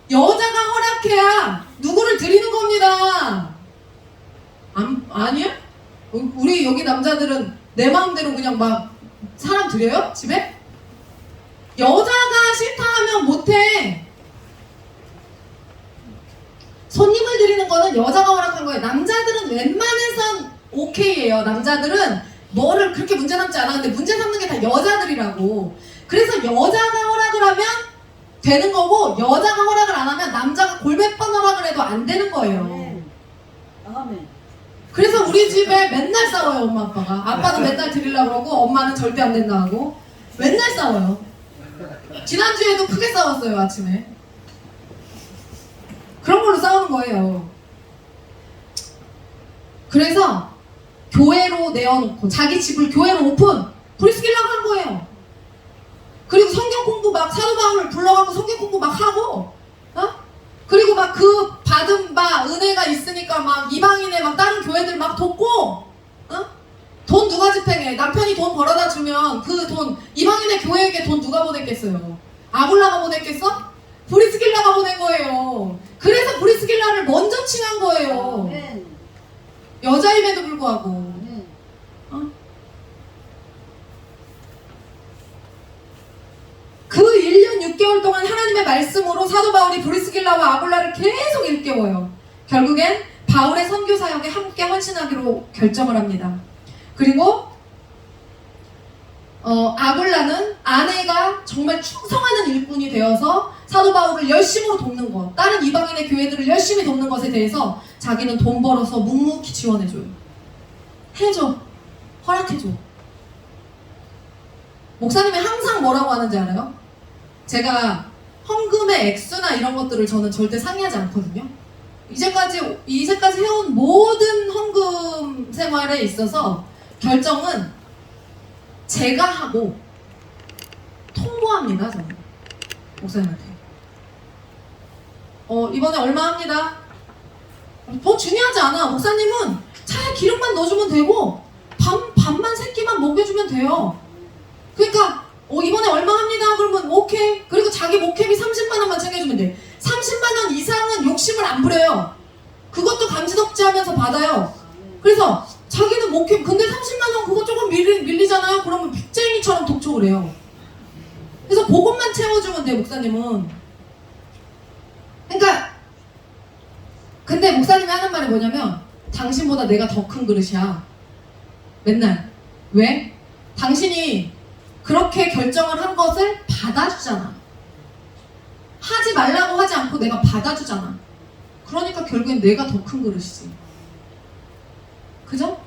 여자가 허락해야 누구를 드리는 겁니다. 아니야? 우리 여기 남자들은 내 마음대로 그냥 막 사람 드려요? 집에? 여자가 싫다 하면 못해. 손님을 드리는 거는 여자가 허락한 거예요. 남자들은 웬만해선 오케이예요. 남자들은 뭐를 그렇게 문제 삼지 않아. 근데 문제 삼는 게 다 여자들이라고. 그래서 여자가 허락을 하면 되는 거고, 여자가 허락을 안 하면 남자가 골몇번 허락을 해도 안 되는 거예요. 아멘. 그래서 우리 집에 맨날 싸워요. 엄마 아빠가. 아빠는 맨날 드리려고 그러고 엄마는 절대 안 된다 하고 맨날 싸워요. 지난주에도 크게 싸웠어요. 아침에. 그런 걸로 싸우는 거예요. 그래서 교회로 내어놓고 자기 집을 교회로 오픈 브리스길라가 한 거예요. 그리고 성경 공부 막 사도 바울을 불러가고 성경 공부 막 하고, 그리고 막 그 받은 바 은혜가 있으니까 막 이방인의 막 다른 교회들 막 돕고, 돈 누가 집행해? 남편이 돈 벌어다 주면 그 돈 이방인의 교회에게 돈 누가 보냈겠어요? 아굴라가 보냈겠어? 브리스길라가 보낸 거예요. 그래서 브리스길라를 먼저 칭한 거예요. 여자임에도 불구하고. 그 1년 6개월 동안 하나님의 말씀으로 사도 바울이 브리스길라와 아굴라를 계속 일깨워요. 결국엔 바울의 선교 사역에 함께 헌신하기로 결정을 합니다. 그리고 아굴라는 아내가 정말 충성하는 일꾼이 되어서 사도 바울을 열심으로 돕는 것, 다른 이방인의 교회들을 열심히 돕는 것에 대해서 자기는 돈 벌어서 묵묵히 지원해줘요. 해줘. 허락해줘. 목사님이 항상 뭐라고 하는지 알아요? 제가 헌금의 액수나 이런 것들을 저는 절대 상의하지 않거든요. 이제까지 해온 모든 헌금 생활에 있어서 결정은 제가 하고 통보합니다. 저는 목사님한테 이번에 얼마 합니다. 뭐 중요하지 않아. 목사님은 차에 기름만 넣어주면 되고 밥만 세 끼만 먹여주면 돼요. 그러니까 이번에 얼마 합니다. 그러면 오케이. 그리고 자기 목회비 30만 원만 챙겨주면 돼. 30만 원 이상은 욕심을 안 부려요. 그것도 감지덕지하면서 받아요. 그래서 자기는 목회, 근데 30만 원 그거 조금 밀리잖아요. 그러면 빚쟁이처럼 독촉을 해요. 그래서 그것만 채워주면 돼, 목사님은. 그러니까 근데 목사님이 하는 말이 뭐냐면, 당신보다 내가 더 큰 그릇이야. 맨날. 왜? 당신이 그렇게 결정을 한 것을 받아주잖아. 하지 말라고 하지 않고 내가 받아주잖아. 그러니까 결국엔 내가 더 큰 그릇이지. 그죠?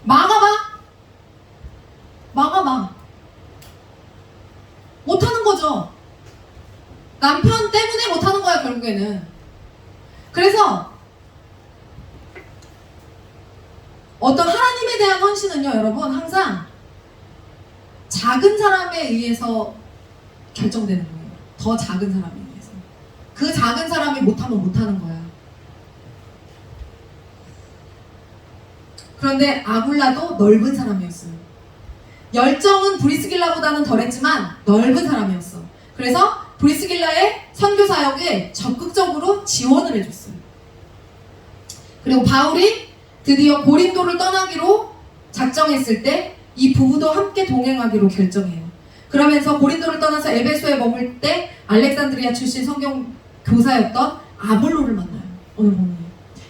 막아봐. 못하는 거죠. 남편 때문에 못하는 거야, 결국에는. 그래서 어떤 하나님에 대한 헌신은요, 여러분, 항상 작은 사람에 의해서 결정되는 거예요. 더 작은 사람에 의해서. 그 작은 사람이 못하면 못하는 거야. 그런데 아굴라도 넓은 사람이었어요. 열정은 브리스길라보다는 덜했지만 넓은 사람이었어. 그래서 브리스길라의 선교 사역에 적극적으로 지원을 해줬어요. 그리고 바울이 드디어 고린도를 떠나기로 작정했을 때 이 부부도 함께 동행하기로 결정해요. 그러면서 고린도를 떠나서 에베소에 머물 때 알렉산드리아 출신 성경 교사였던 아볼로를 만나요. 오늘 보면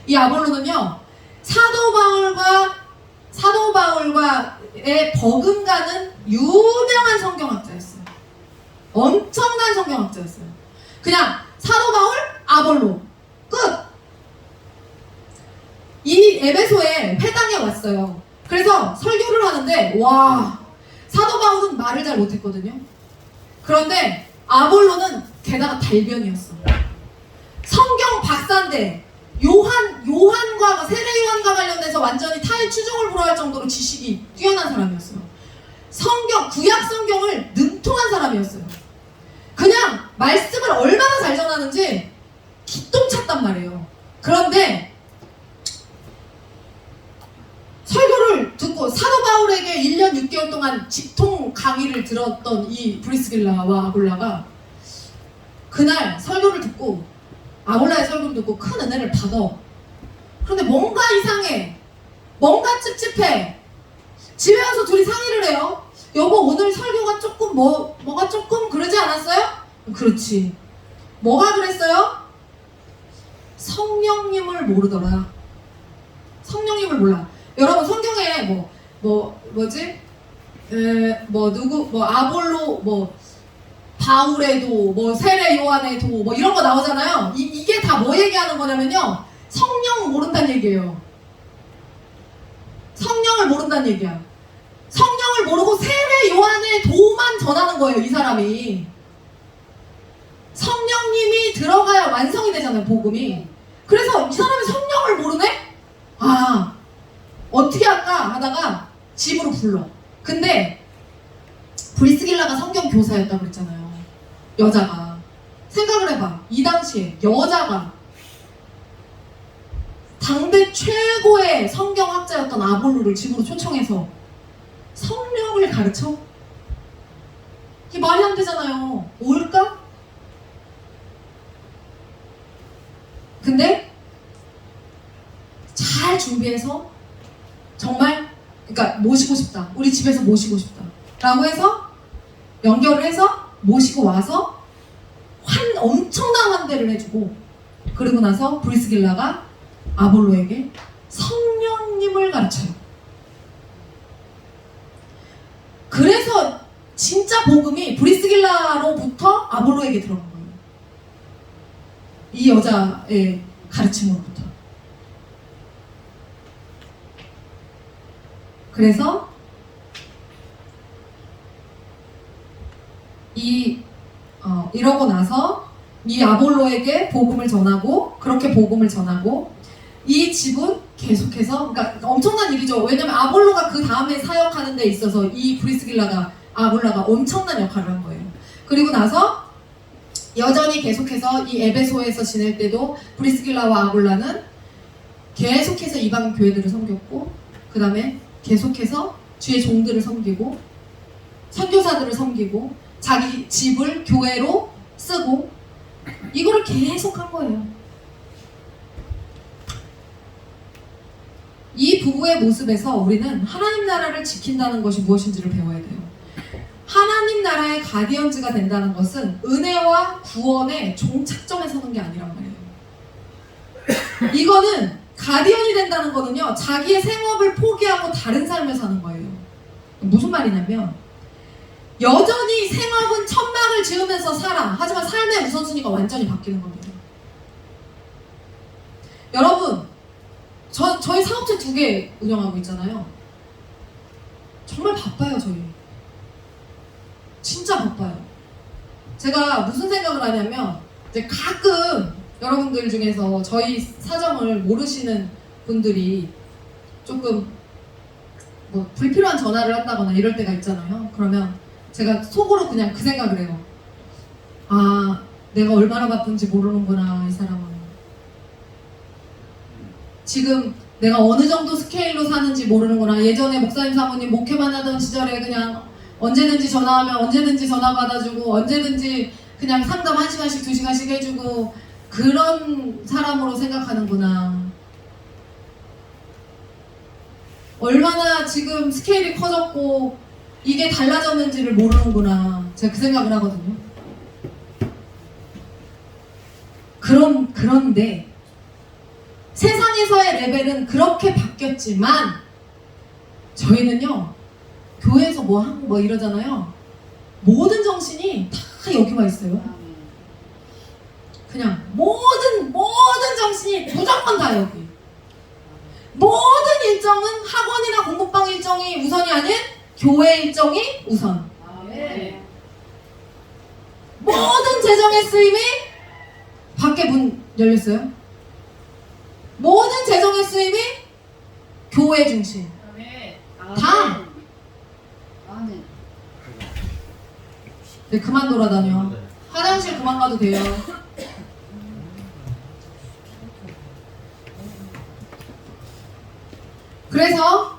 이 아볼로는요, 사도 바울과의 버금가는 유명한 성경학자였어요. 엄청난 성경학자였어요. 그냥 사도 바울, 아볼로 끝. 이 에베소에 회당에 왔어요. 그래서 설교를 하는데, 와, 사도 바울은 말을 잘 못했거든요. 그런데 아볼로는 게다가 달변이었어. 성경 박사인데 요한과 세례 요한과 관련돼서 완전히 타의 추종을 불허할 정도로 지식이 뛰어난 사람이었어요. 구약 성경을 능통한 사람이었어요. 그냥 말씀을 얼마나 잘 전하는지 기똥찼단 말이에요. 그런데 설교를 듣고 사도 바울에게 1년 6개월 동안 직통 강의를 들었던 이 브리스길라와 아굴라가 그날 설교를 듣고, 아굴라의 설교를 듣고 큰 은혜를 받아. 그런데 뭔가 이상해, 뭔가 찝찝해. 집에 와서 둘이 상의를 해요. 여보, 오늘 설교가 조금 뭐가 조금 그러지 않았어요? 그렇지. 뭐가 그랬어요? 성령님을 모르더라. 성령님을 몰라. 여러분, 성경에 아볼로, 바울의 도, 세례 요한의 도, 이런 거 나오잖아요. 이게 다 뭐 얘기하는 거냐면요, 성령 모른다는 얘기예요. 성령을 모른다는 얘기야. 성령을 모르고 세례 요한의 도만 전하는 거예요, 이 사람이. 성령님이 들어가야 완성이 되잖아요, 복음이. 그래서 이 사람이 성령을 모르네? 어떻게 할까 하다가 집으로 불러. 근데 브리스길라가 성경 교사였다고 그랬잖아요. 여자가. 생각을 해봐. 이 당시에 여자가 당대 최고의 성경학자였던 아볼로를 집으로 초청해서 성령을 가르쳐? 이게 말이 안 되잖아요. 옳까? 근데 잘 준비해서 정말, 그러니까 모시고 싶다, 우리 집에서 모시고 싶다 라고 해서 연결을 해서 모시고 와서 엄청난 환대를 해주고, 그리고 나서 브리스길라가 아볼로에게 성령님을 가르쳐요. 그래서 진짜 복음이 브리스길라로부터 아볼로에게 들어간 거예요. 이 여자의 가르침으로부터. 그래서 이러고 나서 이 아볼로에게 복음을 전하고, 그렇게 복음을 전하고, 이 집은 계속해서, 그러니까 엄청난 일이죠. 왜냐면 아볼로가 그 다음에 사역하는 데 있어서 이 아볼라가 엄청난 역할을 한 거예요. 그리고 나서 여전히 계속해서 이 에베소에서 지낼 때도 브리스길라와 아굴라는 계속해서 이방 교회들을 섬겼고, 그 다음에 계속해서 주의 종들을 섬기고, 선교사들을 섬기고, 자기 집을 교회로 쓰고, 이거를 계속 한 거예요. 이 부부의 모습에서 우리는 하나님 나라를 지킨다는 것이 무엇인지를 배워야 돼요. 하나님 나라의 가디언즈가 된다는 것은 은혜와 구원의 종착점에 서는 게 아니란 말이에요. 이거는 가디언이 된다는 거는요, 자기의 생업을 포기하고 다른 삶을 사는 거예요. 무슨 말이냐면, 여전히 생업은 천막을 지으면서 살아. 하지만 삶의 우선순위가 완전히 바뀌는 겁니다. 여러분, 저희 사업체 2개 운영하고 있잖아요. 정말 바빠요, 저희. 진짜 바빠요. 제가 무슨 생각을 하냐면, 이제 가끔 여러분들 중에서 저희 사정을 모르시는 분들이 조금 불필요한 전화를 한다거나 이럴 때가 있잖아요. 그러면 제가 속으로 그냥 그 생각을 해요. 내가 얼마나 바쁜지 모르는구나, 이 사람은. 지금 내가 어느 정도 스케일로 사는지 모르는구나. 예전에 목사님 사모님 목회만 하던 시절에 그냥 언제든지 전화하면 언제든지 전화 받아주고, 언제든지 그냥 상담 1시간씩 2시간씩 해주고, 그런 사람으로 생각하는구나. 얼마나 지금 스케일이 커졌고 이게 달라졌는지를 모르는구나. 제가 그 생각을 하거든요. 그런데 세상에서의 레벨은 그렇게 바뀌었지만, 저희는요, 교회에서 뭐 이러잖아요. 모든 정신이 다 여기 와 있어요. 그냥 모든 정신이 무조건 다 여기. 모든 일정은 학원이나 공부방 일정이 우선이 아닌 교회 일정이 우선. 모든 재정의 쓰임이, 밖에 문 열렸어요? 모든 재정의 쓰임이 교회 중심. 다. 네, 그만 돌아다녀. 화장실 그만 가도 돼요. 그래서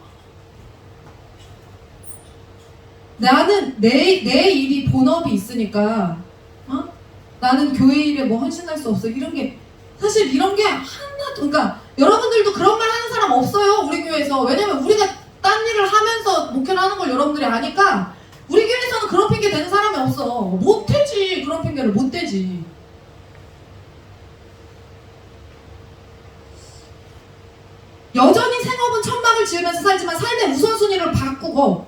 나는 내 일이 본업이 있으니까 나는 교회 일에 뭐 헌신할 수 없어. 이런 게 사실 이런 게 하나도, 그러니까 여러분들도 그런 말 하는 사람 없어요 우리 교회에서. 왜냐면 우리가 딴 일을 하면서 목회를 하는 걸 여러분들이 아니까. 우리 교회에서는 그런 핑계 대는 사람이 없어. 못되지. 그런 핑계를 못되지. 여전히 생업은 천막을 지으면서 살지만 삶의 우선순위를 바꾸고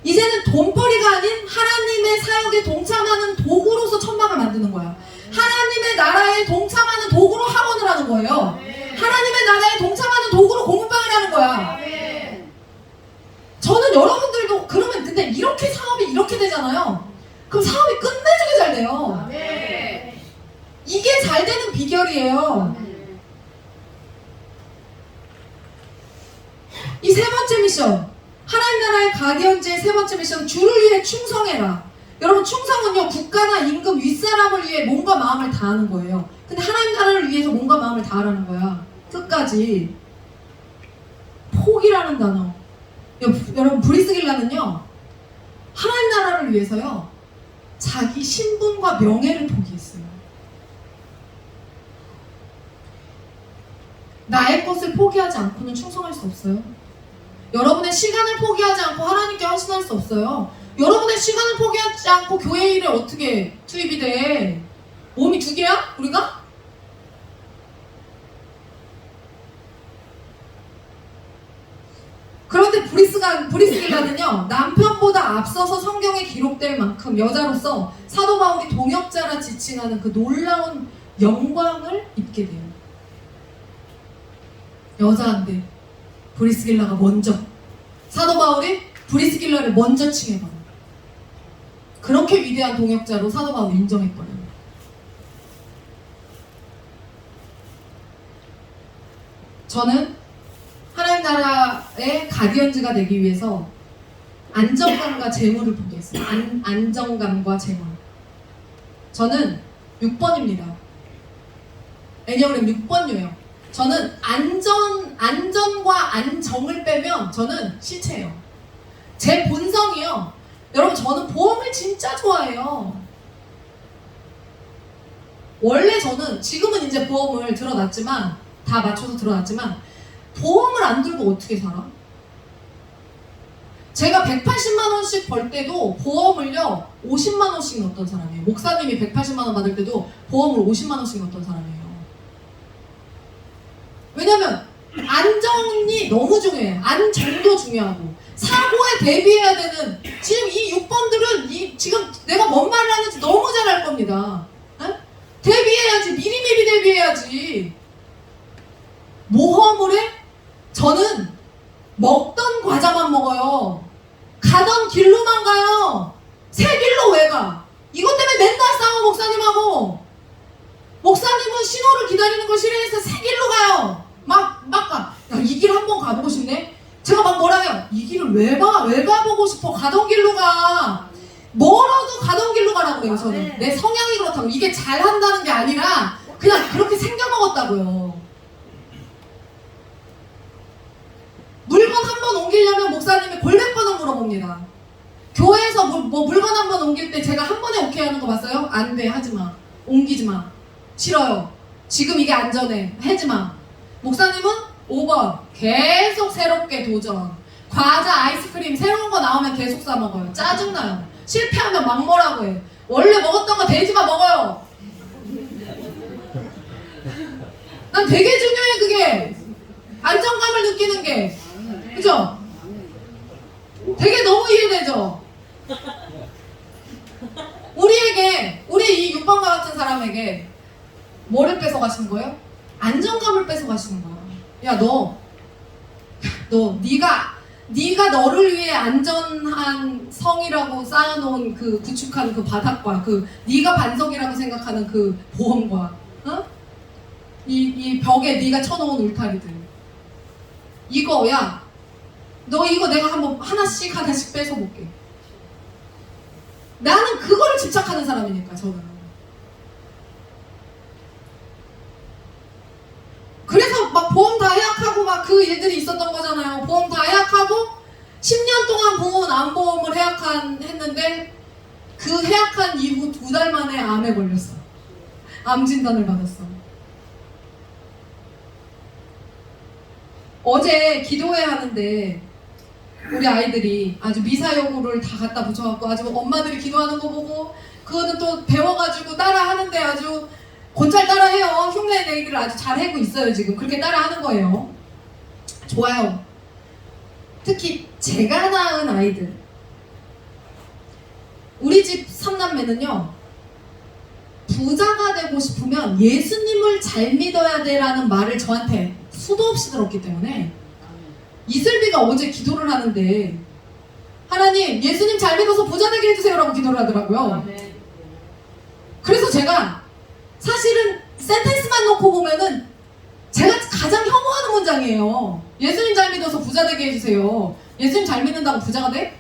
이제는 돈벌이가 아닌 하나님의 사역에 동참하는 도구로서 천막을 만드는 거야. 하나님의 나라에 동참하는 도구로 학원을 하는 거예요. 하나님의 나라에 동참하는 도구로 공부방을 하는 거야. 저는 여러분들도 그러면 근데 이렇게 사업이 이렇게 되잖아요. 그럼 사업이 끝내주게 잘 돼요. 이게 잘 되는 비결이에요. 이 세 번째 미션, 하나님 나라의 가디언즈의 세 번째 미션, 주를 위해 충성해라. 여러분, 충성은요 국가나 임금 윗사람을 위해 몸과 마음을 다하는 거예요. 근데 하나님 나라를 위해서 몸과 마음을 다하라는 거야. 끝까지. 포기라는 단어. 여러분, 브리스길라는요 하나님 나라를 위해서요 자기 신분과 명예를 포기했어요. 나의 것을 포기하지 않고는 충성할 수 없어요. 여러분의 시간을 포기하지 않고 하나님께 헌신할 수 없어요. 여러분의 시간을 포기하지 않고 교회 일에 어떻게 투입이 돼? 몸이 두 개야? 우리가? 그런데 브리스길라는요 남편보다 앞서서 성경에 기록될 만큼 여자로서 사도 바울이 동역자라 지칭하는 그 놀라운 영광을 입게 돼요. 여자인데 브리스길라가 먼저, 사도 바울이 브리스길라를 먼저 칭해버려요. 그렇게 위대한 동역자로 사도 바울을 인정해버려요. 저는 하나님 나라의 가디언즈가 되기 위해서 안정감과 재물을 포기했어요. 안정감과 재물. 저는 6번입니다. 애니어그램 6번이에요. 저는 안전과 안정을 빼면 저는 시체예요. 제 본성이요. 여러분, 저는 보험을 진짜 좋아해요. 원래 저는 지금은 이제 보험을 들어놨지만 다 맞춰서 들어놨지만 보험을 안 들고 어떻게 살아? 제가 180만 원씩 벌 때도 보험을요 50만 원씩 넣었던 사람이에요. 목사님이 180만 원 받을 때도 보험을 50만 원씩 넣었던 사람이에요. 왜냐면 안정이 너무 중요해. 안정도 중요하고 사고에 대비해야 되는, 지금 이 6번들은 지금 내가 뭔 말을 하는지 너무 잘 알 겁니다. 에? 대비해야지. 미리미리 대비해야지. 모험을 해? 저는 먹던 과자만 먹어요. 가던 길로만 가요. 새 길로 왜 가? 이것 때문에 맨날 싸워, 목사님하고. 목사님은 신호를 기다리는 걸 싫어해서 새 길로 가요. 막 가. 야, 이 길 한번 가보고 싶네? 제가 막 뭐라 해요? 이 길을 왜 가보고 싶어? 가던 길로 가. 멀어도 가던 길로 가라고 그래요, 저는. 내 성향이 그렇다고. 이게 잘한다는 게 아니라 그냥 그렇게 생겨먹었다고요. 물건 한 번 옮기려면 목사님이 골몇 번을 물어봅니다. 교회에서 뭐 물건 한 번 옮길 때 제가 한 번에 오케이 하는 거 봤어요? 안 돼, 하지 마. 옮기지 마. 싫어요. 지금 이게 안전해. 하지 마. 목사님은 5번. 계속 새롭게 도전. 과자, 아이스크림 새로운 거 나오면 계속 사 먹어요. 짜증나요. 실패하면 막 뭐라고 해. 원래 먹었던 거 돼지가 먹어요. 난 되게 중요해, 그게. 안정감을 느끼는 게. 그죠? 되게 너무 이해되죠? 우리 이 6번과 같은 사람에게 뭐를 뺏어가시는 거예요? 안정감을 뺏어가시는 거야. 야, 네가 너를 위해 안전한 성이라고 쌓아놓은 그 구축한 그 바닥과 그 네가 반석이라고 생각하는 그 보험과, 어? 이 벽에 네가 쳐놓은 울타리들. 이거 야, 너 이거 내가 한번 하나씩 뺏어볼게. 나는 그거를 집착하는 사람이니까 저는. 그래서 막 보험 다 해약하고 막 그 일들이 있었던 거잖아요. 보험 다 해약하고 10년 동안 보험 암보험을 했는데 그 해약한 이후 2달 만에 암에 걸렸어. 암 진단을 받았어. 어제 기도회 하는데 우리 아이들이 아주 미사 여구를 다 갖다 붙여갖고 아주 엄마들이 기도하는 거 보고 그거는 또 배워가지고 따라 하는데 아주 곧잘 따라 해요. 흉내 내기를 아주 잘 하고 있어요. 지금 그렇게 따라 하는 거예요. 좋아요. 특히 제가 낳은 아이들, 우리 집 3남매는요 부자가 되고 싶으면 예수님을 잘 믿어야 돼라는 말을 저한테 수도 없이 들었기 때문에 이슬비가 어제 기도를 하는데 하나님 예수님 잘 믿어서 부자 되게 해주세요라고 기도를 하더라고요. 그래서 제가 사실은 센텐스만 놓고 보면은 제가 가장 혐오하는 문장이에요. 예수님 잘 믿어서 부자 되게 해주세요. 예수님 잘 믿는다고 부자가 돼?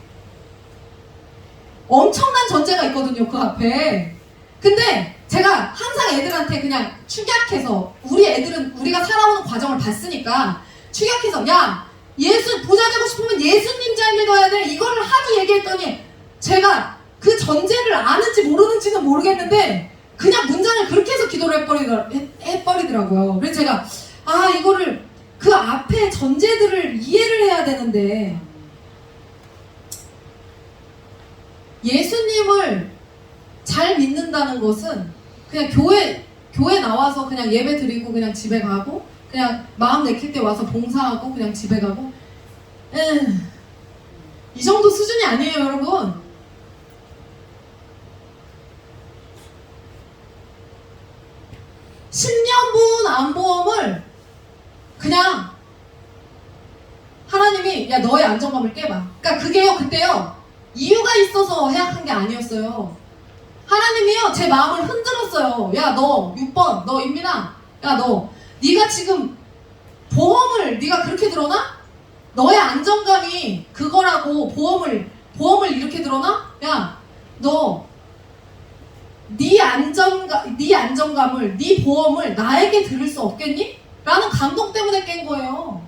엄청난 전제가 있거든요 그 앞에. 근데 제가 항상 애들한테 그냥 축약해서 우리 애들은 우리가 살아오는 과정을 봤으니까 축약해서 야 예수 부자 되고 싶으면 예수님 잘 믿어야 돼 이거를 하도 얘기했더니 제가 그 전제를 아는지 모르는지는 모르겠는데 그냥 문장을 그렇게 해서 기도를 해버리더라고요. 그래서 제가 이거를 그 앞에 전제들을 이해를 해야 되는데 예수님을 잘 믿는다는 것은 그냥 교회 나와서 그냥 예배 드리고 그냥 집에 가고 그냥 마음 내킬 때 와서 봉사하고 그냥 집에 가고 이 정도 수준이 아니에요 여러분. (10년분) 암보험을 그냥 하나님이 야 너의 안정감을 깨봐. 그러니까 그게요 그때요 이유가 있어서 해약한 게 아니었어요. 하나님이요 제 마음을 흔들었어요. 야 너 6번 너 임민아 야 너 네가 지금 보험을 네가 그렇게 들어나? 너의 안정감이 그거라고 보험을 이렇게 들어나? 야 너 네 안정감을 네 보험을 나에게 들을 수 없겠니? 라는 감동 때문에 깬 거예요.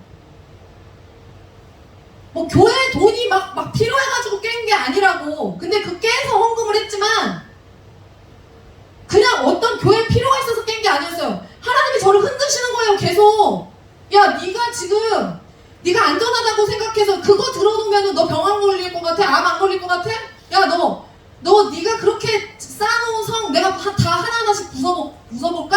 뭐 교회 돈이 막 필요해가지고 깬 게 아니라고. 근데 그 깨서 헌금을 했지만 그냥 어떤 교회 필요가 있어서 깬 게 아니었어요. 하나님이 저를 흔드시는 거예요 계속. 야 네가 지금 네가 안전하다고 생각해서 그거 들어놓으면 너 병 안 걸릴 것 같아? 암 안 걸릴 것 같아? 야 너 네가 그렇게 쌓아놓은 성 내가 다 하나하나씩 부숴볼까?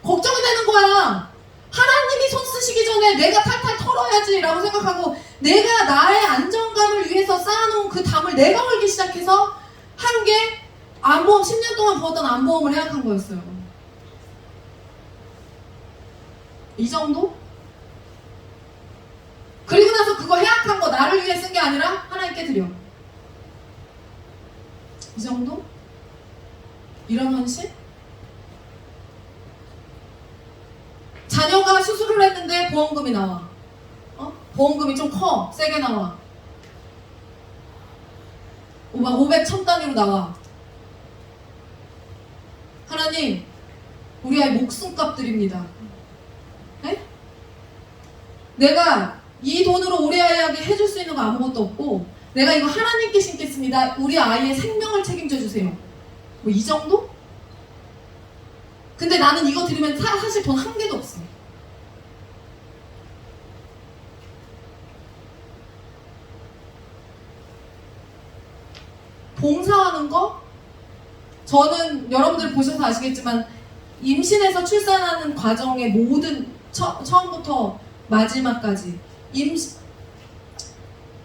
걱정이 되는 거야. 하나님이 손 쓰시기 전에 내가 탈탈 털어야지 라고 생각하고 내가 나의 안정감을 위해서 쌓아놓은 그 담을 내가 걸기 시작해서 한 게 암보험 10년 동안 부었던 암보험을 해약한 거였어요. 이 정도? 그리고 나서 그거 해약한 거 나를 위해 쓴 게 아니라 하나님께 드려. 이 정도? 이런 헌신? 자녀가 수술을 했는데 보험금이 나와. 보험금이 좀 커. 세게 나와. 막 500, 1000 단위로 나와. 하나님, 우리 아이 목숨값 드립니다. 네? 내가 이 돈으로 우리 아이에게 해줄 수 있는 거 아무것도 없고 내가 이거 하나님께 신겠습니다. 우리 아이의 생명을 책임져 주세요. 뭐 이 정도? 근데 나는 이거 드리면 사실 돈 한 개도 없어. 봉사하는 거? 저는 여러분들 보셔서 아시겠지만 임신해서 출산하는 과정의 모든 처음부터 마지막까지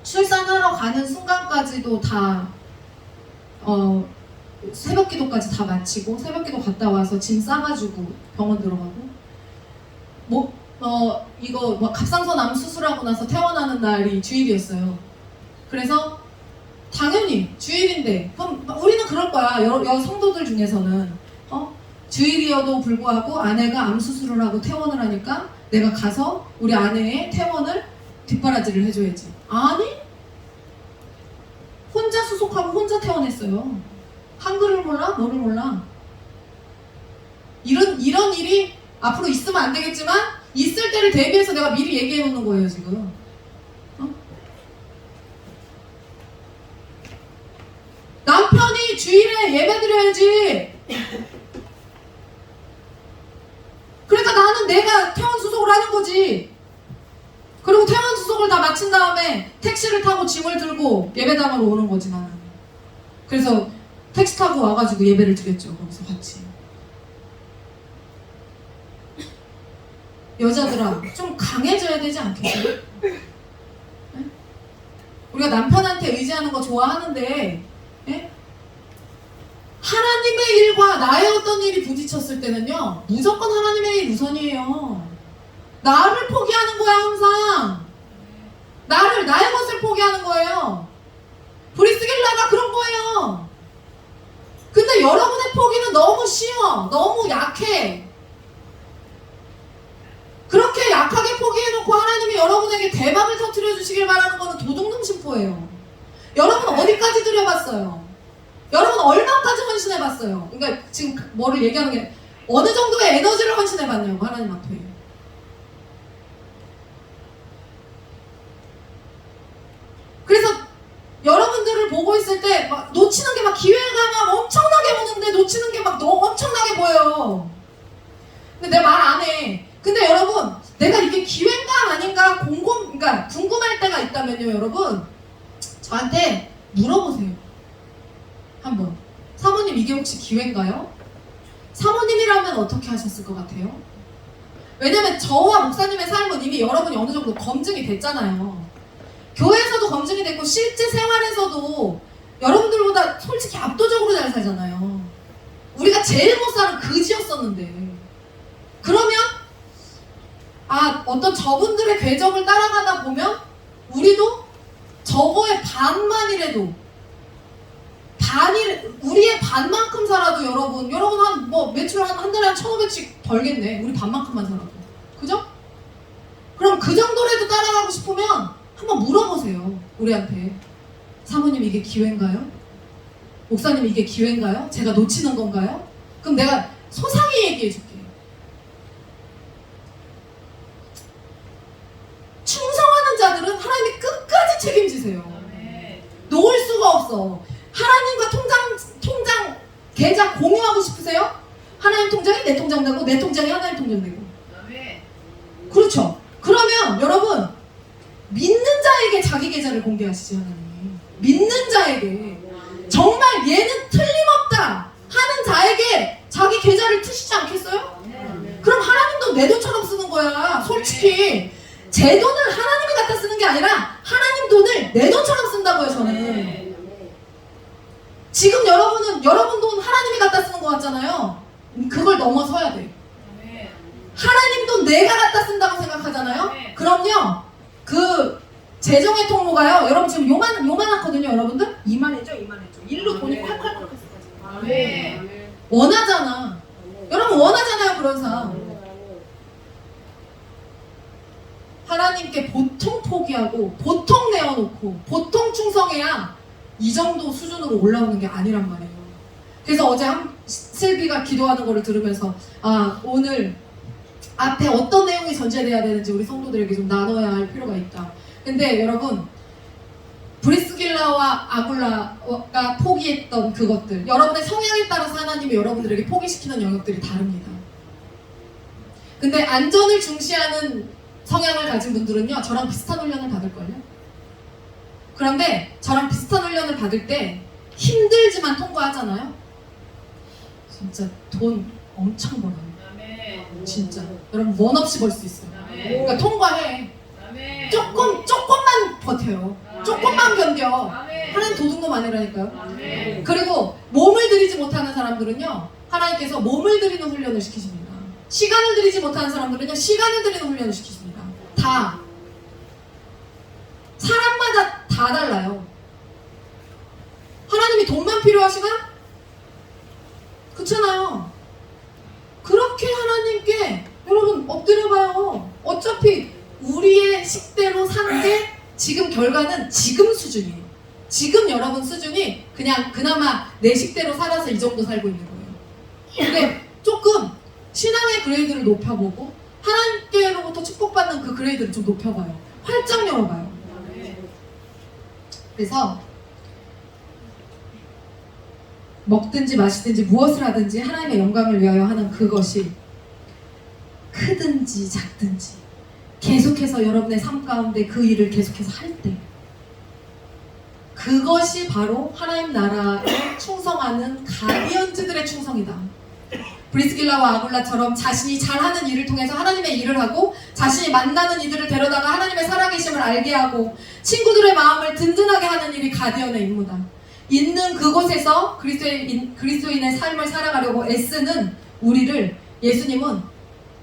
출산하러 가는 순간까지도 다 새벽기도까지 다 마치고 새벽기도 갔다 와서 짐 싸가지고 병원 들어가고 이거 갑상선 암 수술하고 나서 퇴원하는 날이 주일이었어요. 그래서 당연히 주일인데 그럼 우리는 그럴 거야. 성도들 중에서는 주일이어도 불구하고 아내가 암 수술을 하고 퇴원을 하니까 내가 가서 우리 아내의 퇴원을 뒷바라지를 해줘야지. 아니? 혼자 수속하고 혼자 퇴원했어요. 한글을 몰라? 뭐를 몰라? 이런 일이 앞으로 있으면 안 되겠지만 있을 때를 대비해서 내가 미리 얘기해 놓는 거예요 지금. 남편이 주일에 예배 드려야지. 그러니까 나는 내가 퇴원 수속을 하는 거지. 그리고 퇴원 수속을 다 마친 다음에 택시를 타고 짐을 들고 예배당으로 오는 거지 나는. 그래서 택시 타고 와가지고 예배를 드렸죠. 거기서 같이. 여자들아 좀 강해져야 되지 않겠어요? 네? 우리가 남편한테 의지하는 거 좋아하는데 네? 하나님의 일과 나의 어떤 일이 부딪혔을 때는요 무조건 하나님의 일 우선이에요. 나를 포기하는 거야 항상. 나의 것을 포기하는 거예요. 브리스길라가 그런 거예요. 근데 여러분의 포기는 너무 쉬워. 너무 약해. 그렇게 약하게 포기해놓고 하나님이 여러분에게 대박을 터뜨려 주시길 바라는 거는 도둑놈심포예요. 여러분 어디까지 들여봤어요? 여러분 얼마까지 헌신해봤어요? 그러니까 지금 뭐를 얘기하는 게 어느 정도의 에너지를 헌신해봤냐고 하나님 앞에. 그래서 여러분들을 보고 있을 때 막 놓치는 게 막 기회가 막 엄청나게 오는데 놓치는 게 막 너무 엄청나게 보여요. 근데 내 말 안 해. 근데 여러분 내가 이게 기회인가 아닌가 그러니까 궁금할 때가 있다면요 여러분 저한테 물어보세요. 한번 사모님 이게 혹시 기회인가요? 사모님이라면 어떻게 하셨을 것 같아요? 왜냐면 저와 목사님의 삶은 이미 여러분이 어느 정도 검증이 됐잖아요. 교회에서도 검증이 됐고 실제 생활에서도 여러분들보다 솔직히 압도적으로 잘 살잖아요. 우리가 제일 못 사는 그지였었는데 그러면 어떤 저분들의 궤적을 따라가다 보면 우리도 저거의 반만이라도 우리의 반만큼 살아도 여러분 한 뭐 매출 한 달에 한 1,500씩 벌겠네. 우리 반만큼만 살아도. 그죠? 그럼 그 정도라도 따라가고 싶으면 한번 물어보세요. 우리한테. 사모님 이게 기회인가요? 목사님 이게 기회인가요? 제가 놓치는 건가요? 그럼 내가 소상히 얘기해 줄게. 충성하는 자들은 하나님이 끝까지 책임지세요. 놓을 수가 없어. 하나님과 통장 계좌 공유하고 싶으세요? 하나님 통장이 내 통장 되고 내 통장이 하나님 통장 되고. 그렇죠. 그러면 여러분 믿는 자에게 자기 계좌를 공개하시지 하나님. 믿는 자에게 정말 얘는 틀림없다 하는 자에게 자기 계좌를 트시지 않겠어요? 그럼 하나님도 내 돈처럼 쓰는 거야. 솔직히 제 돈을 하나님이 갖다 쓰는 게 아니라 하나님 돈을 내 돈처럼 쓴다고요. 저는 지금 여러분 돈 하나님이 갖다 쓰는 거 같잖아요. 그걸 넘어서야 돼. 하나님 돈 내가 갖다 쓴다고 생각하잖아요. 그럼요 그 재정의 통로가요 여러분 지금 요만하거든요. 여러분들 이만해져. 일로 돈이 콸콸콸 갔어요. 원하잖아. 여러분 원하잖아요. 그런 삶. 하나님께 보통 포기하고 보통 내어놓고 보통 충성해야 이 정도 수준으로 올라오는 게 아니란 말이에요. 그래서 어제 슬비가 기도하는 거를 들으면서 오늘 앞에 어떤 내용이 전제돼야 되는지 우리 성도들에게 좀 나눠야 할 필요가 있다. 근데 여러분 브리스길라와 아굴라가 포기했던 그것들 여러분의 성향에 따라서 하나님이 여러분들에게 포기시키는 영역들이 다릅니다. 근데 안전을 중시하는 성향을 가진 분들은요 저랑 비슷한 훈련을 받을걸요. 그런데 저랑 비슷한 훈련을 받을 때 힘들지만 통과하잖아요. 진짜 돈 엄청 벌어요. 진짜 여러분 원 없이 벌 수 있어요. 그러니까 통과해. 조금만 버텨요. 조금만 견뎌. 하나님 도둑놈 아니라니까요. 그리고 몸을 들이지 못하는 사람들은요 하나님께서 몸을 들이는 훈련을 시키십니다. 시간을 들이지 못하는 사람들은요 시간을 들이는 훈련을 시키십니다. 다 사람마다 다 달라요. 하나님이 돈만 필요하시면 그렇잖아요. 이렇게 하나님께 여러분 엎드려봐요. 어차피 우리의 식대로 산 게 지금 결과는 지금 수준이에요. 지금 여러분 수준이 그냥 그나마 내 식대로 살아서 이 정도 살고 있는 거예요. 근데 조금 신앙의 그레이드를 높여보고 하나님께로부터 축복받는 그 그레이드를 좀 높여봐요. 활짝 열어봐요. 그래서 먹든지 마시든지 무엇을 하든지 하나님의 영광을 위하여 하는 그것이 크든지 작든지 계속해서 여러분의 삶 가운데 그 일을 계속해서 할 때 그것이 바로 하나님 나라에 충성하는 가디언즈들의 충성이다. 브리스길라와 아굴라처럼 자신이 잘하는 일을 통해서 하나님의 일을 하고 자신이 만나는 이들을 데려다가 하나님의 살아계심을 알게 하고 친구들의 마음을 든든하게 하는 일이 가디언의 임무다. 있는 그곳에서 그리스도인의 삶을 살아가려고 애쓰는 우리를 예수님은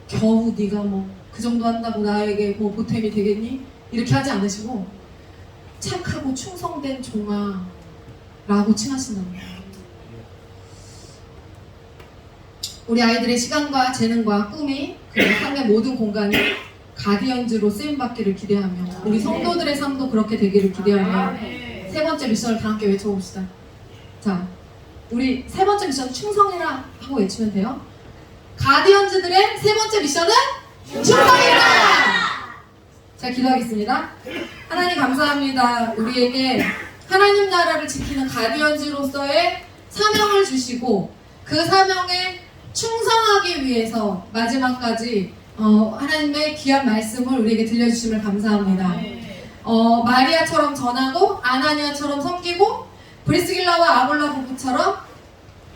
겨우 네가 뭐 그 정도 한다고 나에게 뭐 보탬이 되겠니? 이렇게 하지 않으시고 착하고 충성된 종아 라고 칭하신다는 거예요. 우리 아이들의 시간과 재능과 꿈이 그리고 삶의 모든 공간이 가디언즈로 쓰임받기를 기대하며 우리 성도들의 삶도 그렇게 되기를 기대하며 세 번째 미션을 다 함께 외쳐봅시다. 자, 우리 세 번째 미션 충성해라 하고 외치면 돼요. 가디언즈들의 세 번째 미션은 충성해라! 자, 기도하겠습니다. 하나님 감사합니다. 우리에게 하나님 나라를 지키는 가디언즈로서의 사명을 주시고 그 사명에 충성하기 위해서 마지막까지 하나님의 귀한 말씀을 우리에게 들려주심을 감사합니다. 마리아처럼 전하고 아나니아처럼 섬기고 브리스길라와 아굴라 부부처럼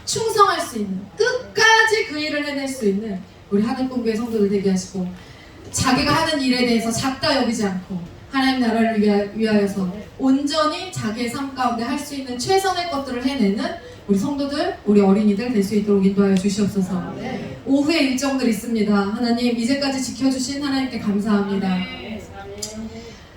충성할 수 있는 끝까지 그 일을 해낼 수 있는 우리 하늘공교회 성도들 되게 하시고 자기가 하는 일에 대해서 작다 여기지 않고 하나님 나라를 위하여서 온전히 자기의 삶 가운데 할 수 있는 최선의 것들을 해내는 우리 성도들, 우리 어린이들 될 수 있도록 인도하여 주시옵소서. 오후에 일정들 있습니다. 하나님 이제까지 지켜주신 하나님께 감사합니다.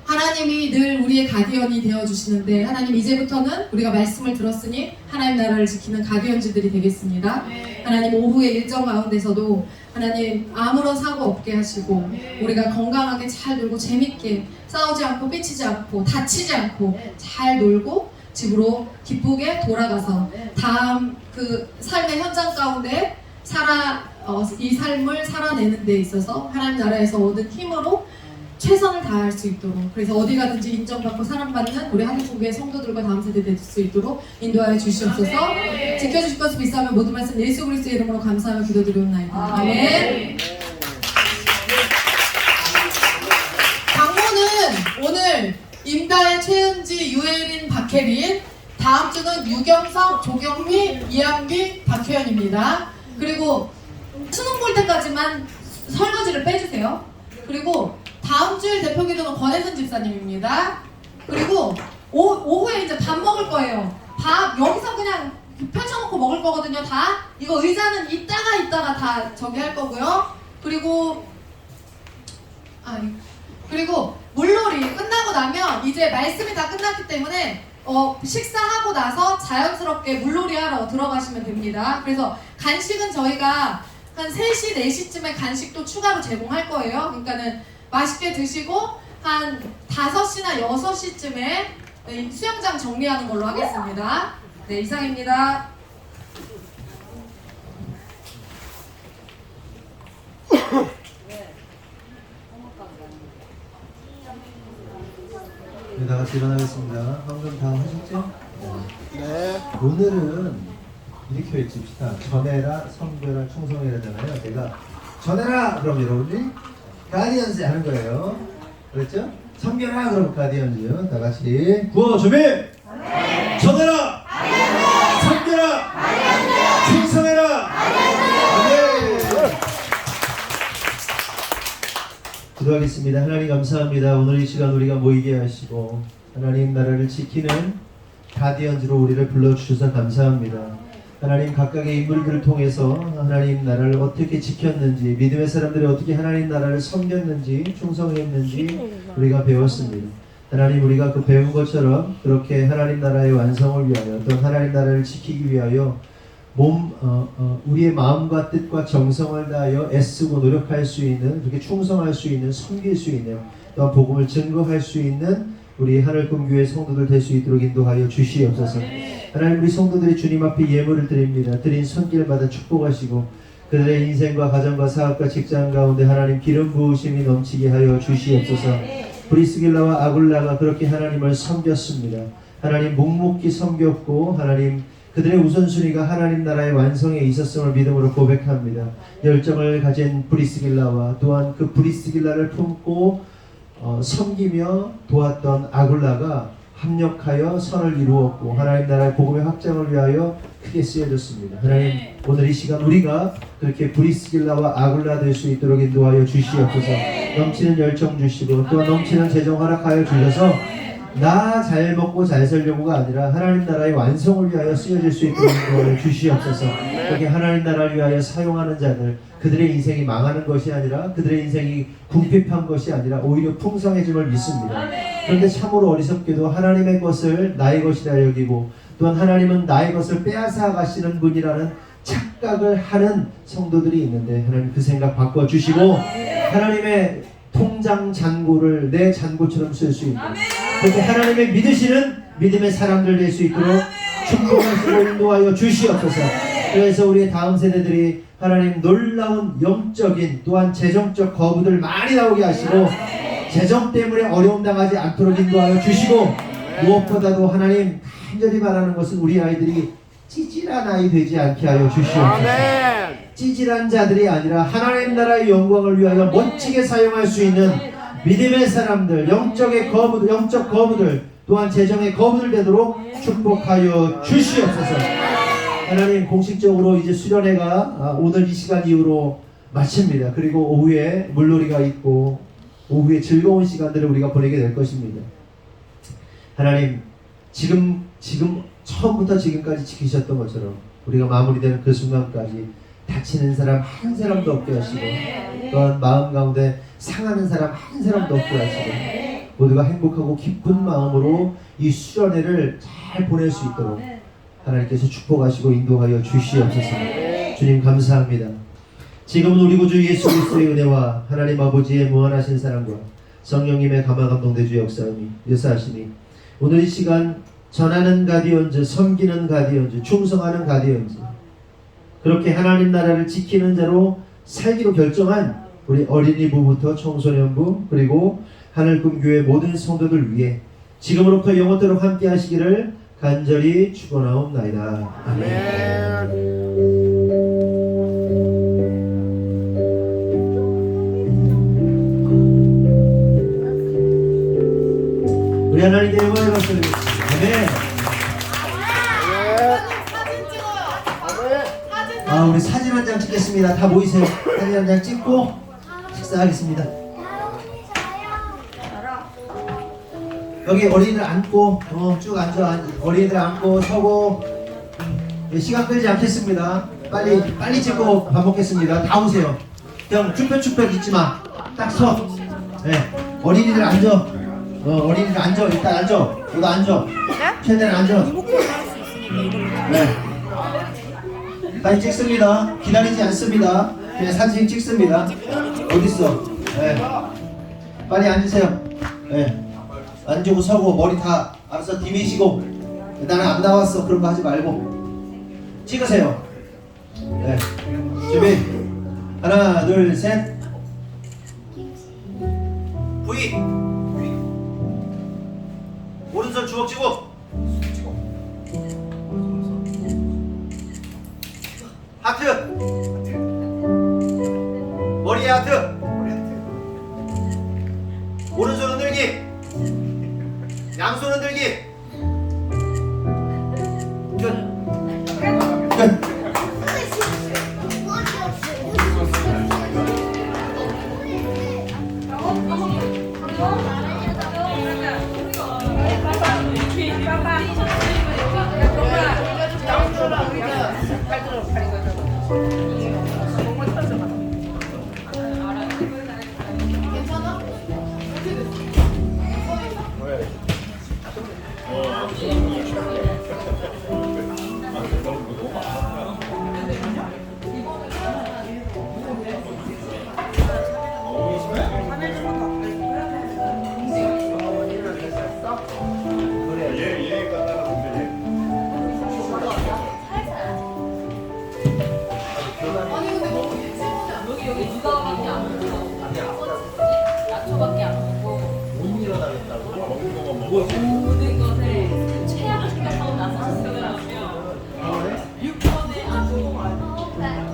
하나님이 늘 우리의 가디언이 되어주시는데 하나님 이제부터는 우리가 말씀을 들었으니 하나님 나라를 지키는 가디언즈들이 되겠습니다. 하나님 오후의 일정 가운데서도 하나님 아무런 사고 없게 하시고 우리가 건강하게 잘 놀고 재밌게 싸우지 않고 삐치지 않고 다치지 않고 잘 놀고 집으로 기쁘게 돌아가서 다음 그 삶의 현장 가운데 이 삶을 살아내는 데 있어서 하나님 나라에서 얻은 힘으로 최선을 다할 수 있도록 그래서 어디 가든지 인정받고 사랑받는 우리 한국교회 성도들과 다음 세대 될 수 있도록 인도하여 주시옵소서. 지켜주실 것을 믿사하며 모든 말씀 예수 그리스도의 이름으로 감사하며 기도드리옵나이다. 아멘. 강모는 오늘 임다혜, 최은지, 유혜린, 박혜린 다음 주는 유경석, 조경미, 이한비, 박혜연입니다. 그리고 수능 볼 때까지만 설거지를 빼주세요. 그리고 다음 주일 대표 기도는 권혜선 집사님입니다. 그리고 오후에 이제 밥 먹을 거예요. 밥 여기서 그냥 펼쳐놓고 먹을 거거든요. 다 이거 의자는 이따가 다 저기 할 거고요. 그리고 물놀이 끝나고 나면 이제 말씀이 다 끝났기 때문에 식사하고 나서 자연스럽게 물놀이 하러 들어가시면 됩니다. 그래서 간식은 저희가 한 3시, 4시쯤에 간식도 추가로 제공할 거예요. 그러니까는 맛있게 드시고 한 5시나 6시쯤에 수영장 정리하는 걸로 하겠습니다. 네, 이상입니다. 네, 다 같이 일어나겠습니다. 방금 다 하셨죠? 네. 오늘은 이렇게 외칩시다. 전해라, 섬겨라, 충성해라잖아요. 내가 전해라! 그럼 여러분이 가디언즈 하는 거예요. 그랬죠? 섬겨라! 그럼 가디언즈. 다 같이. 구호 준비! 네. 전해라! 네. 섬겨라! 네. 충성해라! 네. 기도하겠습니다. 하나님 감사합니다. 오늘 이 시간 우리가 모이게 하시고 하나님 나라를 지키는 가디언즈로 우리를 불러주셔서 감사합니다. 하나님 각각의 인물들을 통해서 하나님 나라를 어떻게 지켰는지 믿음의 사람들이 어떻게 하나님 나라를 섬겼는지 충성했는지 우리가 배웠습니다. 하나님 우리가 그 배운 것처럼 그렇게 하나님 나라의 완성을 위하여 또 하나님 나라를 지키기 위하여 우리의 마음과 뜻과 정성을 다하여 애쓰고 노력할 수 있는, 그렇게 충성할 수 있는, 섬길 수 있는, 또 복음을 증거할 수 있는 우리 하늘꿈교회 성도들 될 수 있도록 인도하여 주시옵소서. 하나님, 우리 성도들이 주님 앞에 예물을 드립니다. 드린 손길마다 축복하시고 그들의 인생과 가정과 사업과 직장 가운데 하나님 기름 부으심이 넘치게 하여 주시옵소서. 브리스길라와 아굴라가 그렇게 하나님을 섬겼습니다. 하나님 묵묵히 섬겼고 하나님 그들의 우선순위가 하나님 나라의 완성에 있었음을 믿음으로 고백합니다. 열정을 가진 브리스길라와 또한 그 브리스길라를 품고 섬기며 도왔던 아굴라가 합력하여 선을 이루었고 하나님 나라의 복음의 확장을 위하여 크게 쓰여졌습니다. 하나님, 오늘 이 시간 우리가 그렇게 브리스길라와 아굴라 될 수 있도록 인도하여 주시옵소서. 넘치는 열정 주시고 또한 넘치는 재정 허락하여 주셔서 나 잘 먹고 잘 살려고가 아니라 하나님 나라의 완성을 위하여 쓰여질 수 있도록 인도하여 주시옵소서. 그렇게 하나님 나라를 위하여 사용하는 자들, 그들의 인생이 망하는 것이 아니라 그들의 인생이 궁핍한 것이 아니라 오히려 풍성해짐을 믿습니다. 그런데 참으로 어리석게도 하나님의 것을 나의 것이라 여기고 또한 하나님은 나의 것을 빼앗아 가시는 분이라는 착각을 하는 성도들이 있는데 하나님 그 생각 바꿔주시고 하나님의 통장 잔고를 내 잔고처럼 쓸 수 있는 그렇게 하나님의 믿으시는 믿음의 사람들 될 수 있도록 축복하시고 인도하여 주시옵소서. 그래서 우리의 다음 세대들이 하나님 놀라운 영적인 또한 재정적 거부들 많이 나오게 하시고 재정 때문에 어려움 당하지 않도록 인도하여 주시고 무엇보다도 하나님 간절히 바라는 것은 우리 아이들이 찌질한 아이 되지 않게 하여 주시옵소서. 찌질한 자들이 아니라 하나님 나라의 영광을 위하여 멋지게 사용할 수 있는 믿음의 사람들, 영적 거부들 또한 재정의 거부들 되도록 축복하여 주시옵소서. 하나님, 공식적으로 이제 수련회가 오늘 이 시간 이후로 마칩니다. 그리고 오후에 물놀이가 있고 오후에 즐거운 시간들을 우리가 보내게 될 것입니다. 하나님, 지금 처음부터 지금까지 지키셨던 것처럼 우리가 마무리되는 그 순간까지 다치는 사람 한 사람도 없게 하시고 또한 마음 가운데 상하는 사람 한 사람도 없게 하시고 모두가 행복하고 기쁜 마음으로 이 수련회를 잘 보낼 수 있도록 하나님께서 축복하시고 인도하여 주시옵소서. 주님 감사합니다. 지금은 우리 구주 예수 그리스도의 은혜와 하나님 아버지의 무한하신 사랑과 성령님의 감화감동대주 역사함이 역사하시니 오늘 이 시간 전하는 가디언즈, 섬기는 가디언즈, 충성하는 가디언즈, 그렇게 하나님 나라를 지키는 자로 살기로 결정한 우리 어린이 부부부터 청소년부 그리고 하늘꿈교회 모든 성도들 위해 지금으로부터 영원토록 함께 하시기를 간절히 축원하옵나이다. 아멘. 우리 하나님께 영광의 박수 드리겠습니다. 아멘. 우리 사진 한 장 찍겠습니다. 다 모이세요. 사진 한 장 찍고 식사하겠습니다. 여기 어린이들 앉고 쭉 앉아. 어린이들 앉고 서고 시간 끌지 않겠습니다. 빨리 찍고 밥 먹겠습니다. 다 오세요. 그냥 축벽 있지 마. 딱 서. 네. 어린이들 앉아. 어린이들 앉아. 일단 앉아. 너도 앉아. 최대한 앉아. 네. 사진 찍습니다. 기다리지 않습니다. 그냥 사진 찍습니다. 어딨어? 네. 빨리 앉으세요. 네. 앉고 서고 머리 다 알아서 디미시고 나는 안 나왔어 그런 거 하지 말고 찍으세요. 네. 준비. 하나 둘 셋. V. 오른손 주먹 쥐고 하트. 머리에 하트. 오른손 흔들기. 양손 흔들기. 끝. 육아밖에 안 보고 야초밖에 안 보고 못 일어나겠다고? 먹는 거만 먹어? 모든